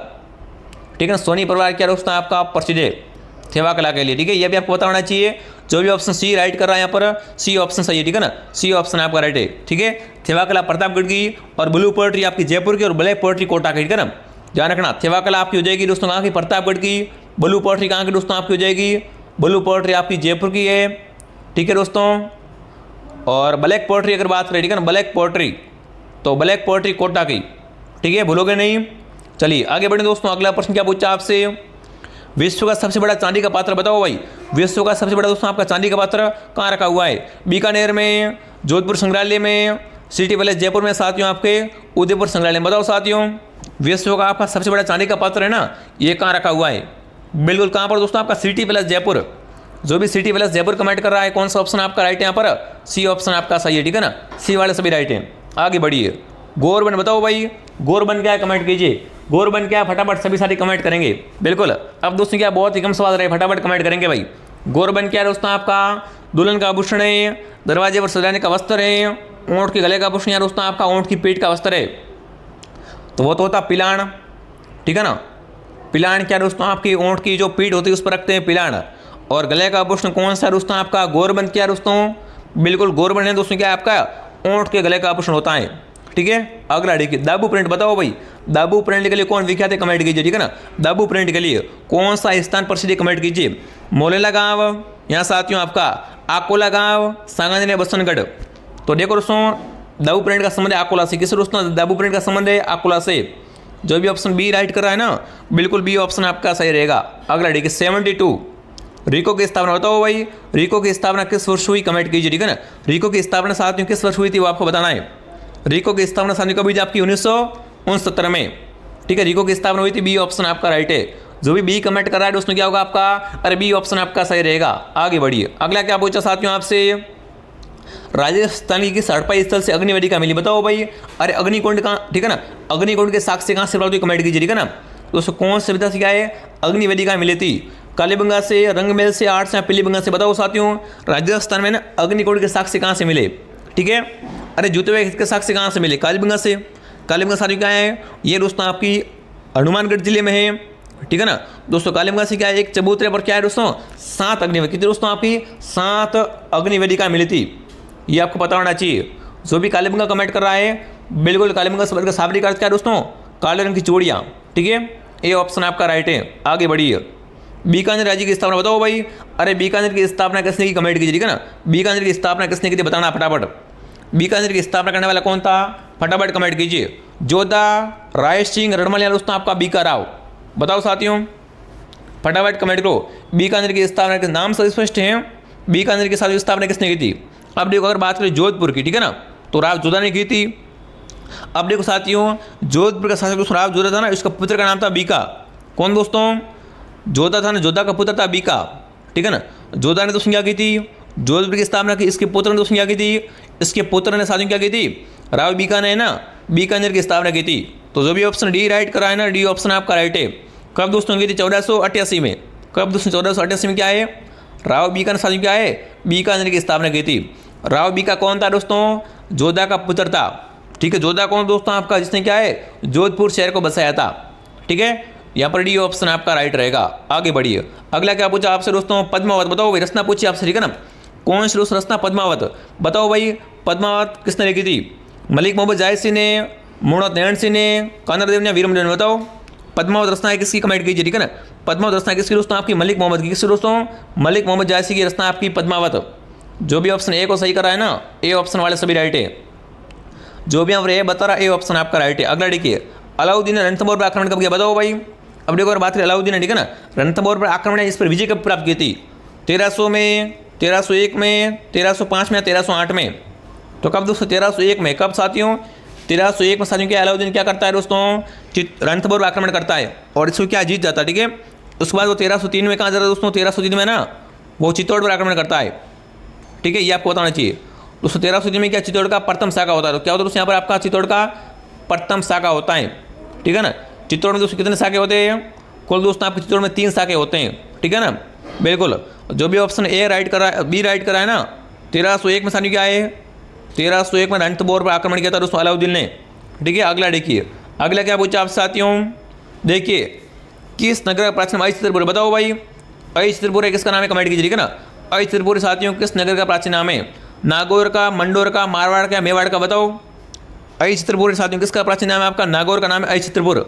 Speaker 1: ठीक है ना। सोनी परिवार क्या दोस्तों आपका प्रसिद्ध है थेवा कला के लिए, ठीक है। यह भी आपको पता होना चाहिए। जो भी ऑप्शन सी राइट कर रहा है यहाँ पर, सी ऑप्शन सही है, ठीक है ना, सी ऑप्शन आपका राइट है, ठीक है। थेवा कला प्रतापगढ़ की, और ब्लू पोएट्री आपकी जयपुर की, और ब्लैक पोएट्री कोटा की, ठीक है ना। ध्यान रखना, थेवा कला आपकी हो जाएगी दोस्तों कहाँ की, प्रतापगढ़ की। ब्लू पोएट्री कहाँ की दोस्तों आपकी हो जाएगी, ब्लू पोएट्री आपकी जयपुर की है, ठीक है दोस्तों। और ब्लैक पोएट्री अगर बात करें, ठीक है ना, ब्लैक पोएट्री, तो ब्लैक पोएट्री कोटा की, ठीक है, भूलोगे नहीं। चलिए आगे बढ़े दोस्तों। अगला प्रश्न क्या पूछा आपसे, विश्व का सबसे बड़ा चांदी का पात्र बताओ भाई। विश्व का सबसे बड़ा दोस्तों आपका चांदी का पात्र कहाँ रखा हुआ है, बीकानेर में, जोधपुर संग्रहालय में, सिटी पैलेस जयपुर में, साथियों आपके उदयपुर संग्रहालय में। बताओ साथियों, विश्व का आपका सबसे बड़ा चांदी का पात्र है ना, ये कहाँ रखा हुआ है। बिल्कुल कहाँ पर दोस्तों आपका, सिटी पैलेस जयपुर। जो भी सिटी पैलेस जयपुर कमेंट कर रहा है, कौन सा ऑप्शन आपका राइट है यहाँ पर, सी ऑप्शन आपका सही है, ठीक है ना। सी वाले सभी राइट हैं। आगे बढ़िए। गोरबन बताओ भाई, गोरबन क्या है, कमेंट कीजिए। गोरबन क्या है, फटाफट सभी सारे कमेंट करेंगे। बिल्कुल। अब दोस्तों क्या बहुत ही कम सवाल रहे, फटाफट कमेंट करेंगे भाई। गोरबन क्या है दोस्तों आपका, दुल्हन का आभूषण है, दरवाजे पर सजाने का वस्त्र है, ऊँट के गले का आभूषण है दोस्तों आपका, ऊँट की पीठ का वस्त्र है, तो वो तो होता पिलान, ठीक है ना। पिलान क्या दोस्तों आपकी, ऊँट की जो पीठ होती है उस पर रखते हैं पिलान। और गले का आभूषण कौन सा दोस्तों आपका, गोरबंद क्या दोस्तों, बिल्कुल गोरबंद है दोस्तों क्या आपका, ऊँट के गले का आभूषण होता है, ठीक है। अगला देखिए, दाबू प्रिंट बताओ भाई। दाबू प्रिंट के लिए कौन विख्यात है, कमेंट कीजिए, ठीक है ना। दाबू प्रिंट के लिए कौन सा स्थान प्रसिद्ध है, कमेंट कीजिए। मोलेला गांव, यहाँ साथियों आपका आकोला गांव, सांगानेर, बसनगढ़। तो देखो दोस्तों, दाबू प्रिंट का संबंध है आकोला से। किससे दोस्तों, दाबू प्रिंट का संबंध है आकोला से। जो भी ऑप्शन बी राइट कर रहा है ना, बिल्कुल बी ऑप्शन आपका सही रहेगा। अगला देखिए, 72 रिको की स्थापना बताओ भाई। रिको की स्थापना किस वर्ष हुई, कमेंट कीजिए, ठीक है ना। रिको की स्थापना साथियों किस वर्ष हुई थी, वो आपको बताना है। रिको की स्थापना साथियों कब हुई थी आपकी, 1969 में, ठीक है। रिको की स्थापना हुई थी, बी ऑप्शन आपका राइट है। जो भी बी कमेंट कर रहा है दोस्तों क्या होगा आपका, अरे बी ऑप्शन आपका सही रहेगा। आगे बढ़िए। अगला क्या पूछा साथियों आपसे, राजस्थान की किस हड़प्पा स्थल से अग्निवेदिका मिली, बताओ भाई। अरे अग्निकुंड कहाँ, ठीक है ना, अग्निकुंड के साक्ष्य कहाँ से प्राप्त हुई, कमेंट कीजिए, ठीक है ना। दोस्तों कौन सी सभ्यता से क्या है, अग्निवेदिका मिली थी, कालीबंगा से, रंगमहल से, आर्ट से, पीलीबंगा से, बताओ साथियों। राजस्थान में ना अग्निकुंड के साक्ष्य कहाँ से मिले, ठीक है। अरे जूते हुए के साक्ष्य कहाँ से मिले, कालीबंगा से। कालीबंगा साथियों क्या है, ये दोस्तों आपकी हनुमानगढ़ जिले में है, ठीक है ना। दोस्तों कालीबंगा से क्या है, एक चबूतरे पर क्या है दोस्तों, 7 अग्निवेदिका, कितनी दोस्तों आपकी 7 अग्निवेदिका मिली थी, ये आपको पता होना चाहिए। जो भी कालीबंगा कमेंट कर रहा है, बिल्कुल कालीबंगा शब्द का शाब्दिक अर्थ क्या है दोस्तों, काले रंग की चूड़ियाँ, ठीक है। ये ऑप्शन आपका राइट है, आगे बढ़िए। बीकानेर राज्य की स्थापना बताओ भाई। अरे बीकानेर की स्थापना किसने की, कमेंट कीजिए, ठीक है ना। बीकानेर की स्थापना किसने की थी, बताना फटाफट। बीकानेर की स्थापना करने वाला कौन था, फटाफट कमेंट कीजिए। जोधा, राय सिंह, रणमल या दोस्तों आपका बीका राव, बताओ साथियों, फटाफट कमेंट करो। बीकानेर की स्थापना के नाम से स्पष्ट है, बीकानेर की साथ स्थापना किसने की थी। अब देखो अगर बात करें जोधपुर की, ठीक है ना, तो राव जोधा ने की थी। अब देखो साथियों, जोधपुर का शासक दोस्तों राव जोधा था ना, इसका पुत्र का नाम था बीका। कौन दोस्तों, जोधा था ना, जोधा का पुत्र था बीका, ठीक है ना। जोधा ने दोस्तों क्या की थी, जोधपुर की स्थापना की, इसके पुत्र ने दोस्तों क्या की थी, इसके पुत्र ने साथियों क्या की थी, राव बीका ने ना बीकानेर की स्थापना की थी। तो जो भी ऑप्शन डी राइट करा है ना, डी ऑप्शन आपका राइट है। कब दोस्तों की थी, 1488 में। कब दोस्तों 1488 में क्या है, राव बीका ने साथियों क्या है, बीकानेर की स्थापना की थी। राव बीका कौन था दोस्तों, जोधा का पुत्र था, ठीक है। जोधा कौन दोस्तों आपका, जिसने क्या है, जोधपुर शहर को बसाया था, ठीक है। यहाँ पर डी ऑप्शन आपका राइट रहेगा, आगे बढ़िए। अगला क्या पूछा आपसे दोस्तों, पद्मावत, बताओ भाई, रचना पूछी आपसे, ठीक है ना। कौन सी दोस्तों रचना, पद्मावत, बताओ भाई। पद्मावत किसने लिखी थी, मलिक मोहम्मद जायसी ने, मुणत नैन सिंह ने, कानरदेव ने, वीरमदेव ने, बताओ। पद्मावत रचना है किसकी, कमेंट कीजिए, ठीक है ना। पद्मावत रचना किसकी दोस्तों आपकी, मलिक मोहम्मद की, किसकी दोस्तों, मलिक मोहम्मद जायसी की रचना आपकी पद्मावत। जो भी ऑप्शन ए को सही करा है ना, ए ऑप्शन वाले सभी राइट है। जो भी हम ए बता रहा है, ए ऑप्शन आपका राइट है। अगला देखिए, अलाउद्दीन ने रणथंभौर पर आक्रमण कब किया, बताओ भाई। अब देखो अगर बात करें अलाउद्दीन ने, ठीक है ना, रणथंभौर पर आक्रमण है, इस पर विजय कब प्राप्त की थी, 1300 में, 1301 में, 1305 में, 1308 में। तो कब दोस्तों, 1301 में। कब साथियों, 1301 में साथियों क्या अलाउद्दीन क्या करता है दोस्तों, रणथंभौर पर आक्रमण करता है और इसको क्या जीत जाता है, ठीक है। उसके बाद वो 1303 में कहाँ जाता है दोस्तों, 1303 में ना वो चित्तौड़ पर आक्रमण करता है, ठीक है, ये आपको बताना चाहिए। दोस्तों 1303 में क्या चित्तौड़ का प्रथम शाखा होता है, तो क्या होता है दोस्तों, यहाँ पर आपका चित्तौड़ का प्रथम शाखा होता है, ठीक है ना। चित्तौड़ में दोस्तों कितने शाखे होते हैं, कुल दोस्तों आपके चित्तौड़ में 3 शाखे होते हैं, ठीक है ना, बिल्कुल। जो भी ऑप्शन ए राइट करा है, बी राइट करा है ना, 1301 में साथियों क्या है, 1301 में रणथंभौर पर आक्रमण किया था दोस्तों अलाउद्दीन ने, ठीक है। अगला देखिए, अगला क्या पूछा आप साथियों, देखिए, किस नगर का प्राचीन नाम, चित्रपुर, बताओ भाई। चित्रपुर किसका नाम है, कमेंट कीजिए, ठीक है ना। चित्रपुर साथियों किस नगर का प्राचीन नाम है, नागौर का, मंडोर का, मारवाड़ का, मेवाड़ का, बताओ। चित्रपुर साथियों किसका प्राचीन नाम है आपका, नागौर का नाम है चित्रपुर।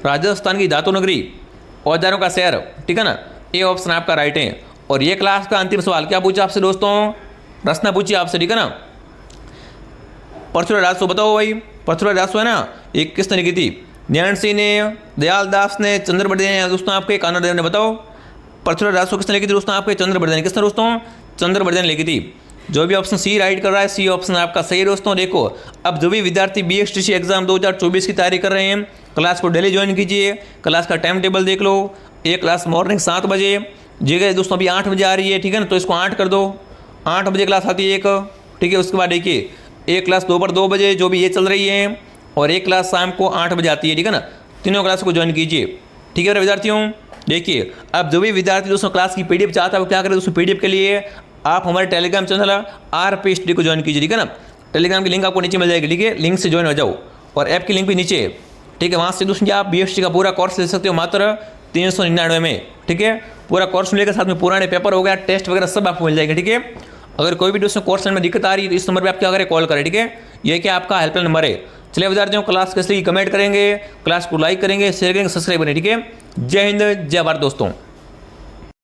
Speaker 1: राजस्थान की धातु नगरी, औजारों का शहर, ठीक है ना, ये ऑप्शन आपका राइट है। और ये क्लास का अंतिम सवाल क्या पूछा आपसे दोस्तों, रचना पूछी आपसे, ठीक है ना। परशुराम राजस्व, बताओ भाई। परशुराम राजस्व है ना, एक किसने लिखी थी, नैन सिंह ने, दयाल दास ने, चंद्रबर्दे ने, दोस्तों आपके कानरदेव ने, बताओ। परशुराम राजस्व किसने लिखी थी दोस्तों आपके, चंद्रबर्दे ने, किसने दोस्तों, चंद्रबर्दे ने लिखी थी। जो भी ऑप्शन सी राइट कर रहा है, सी ऑप्शन आपका सही है दोस्तों। देखो अब जो भी विद्यार्थी BSTC एग्जाम 2024 की तैयारी कर रहे हैं, क्लास को डेली ज्वाइन कीजिए। क्लास का टाइम टेबल देख लो, एक क्लास मॉर्निंग 7 बजे, जगह दोस्तों अभी 8 बजे आ रही है, ठीक है ना, तो इसको 8 कर दो, 8 बजे क्लास आती है एक, ठीक है। उसके बाद देखिए एक क्लास दोपहर 2 बजे जो भी ये चल रही है, और एक क्लास शाम को 8 बजे आती है, ठीक है ना। तीनों क्लास को ज्वाइन कीजिए, ठीक है मेरे विद्यार्थियों। देखिए अब जो भी विद्यार्थी दोस्तों क्लास की PDF चाहता है वो क्या करें दोस्तों, PDF के लिए आप हमारे टेलीग्राम चैनल RP स्टडी को ज्वाइन कीजिए, ठीक है ना। टेलीग्राम की लिंक आपको नीचे मिल जाएगी, ठीक है, लिंक से ज्वाइन हो जाओ, और ऐप की लिंक भी नीचे है, ठीक है। वहाँ से दोस्तों आप BST का पूरा कोर्स ले सकते हो मात्र 399 में, ठीक है। पूरा कोर्स मिलेगा, साथ में पुराने पेपर हो गया, टेस्ट वगैरह सब आपको मिल जाएगा, ठीक है। अगर कोई भी दोस्तों कोर्स में दिक्कत आ रही है तो इस नंबर पर आप क्या करें, कॉल करें, ठीक है। ये क्या आपका हेल्पलाइन नंबर है। चलिए विद्यार्थियों, क्लास कैसे कमेंट करेंगे, क्लास को लाइक करेंगे, शेयर करेंगे, सब्सक्राइब करें, ठीक है। जय हिंद, जय भारत दोस्तों।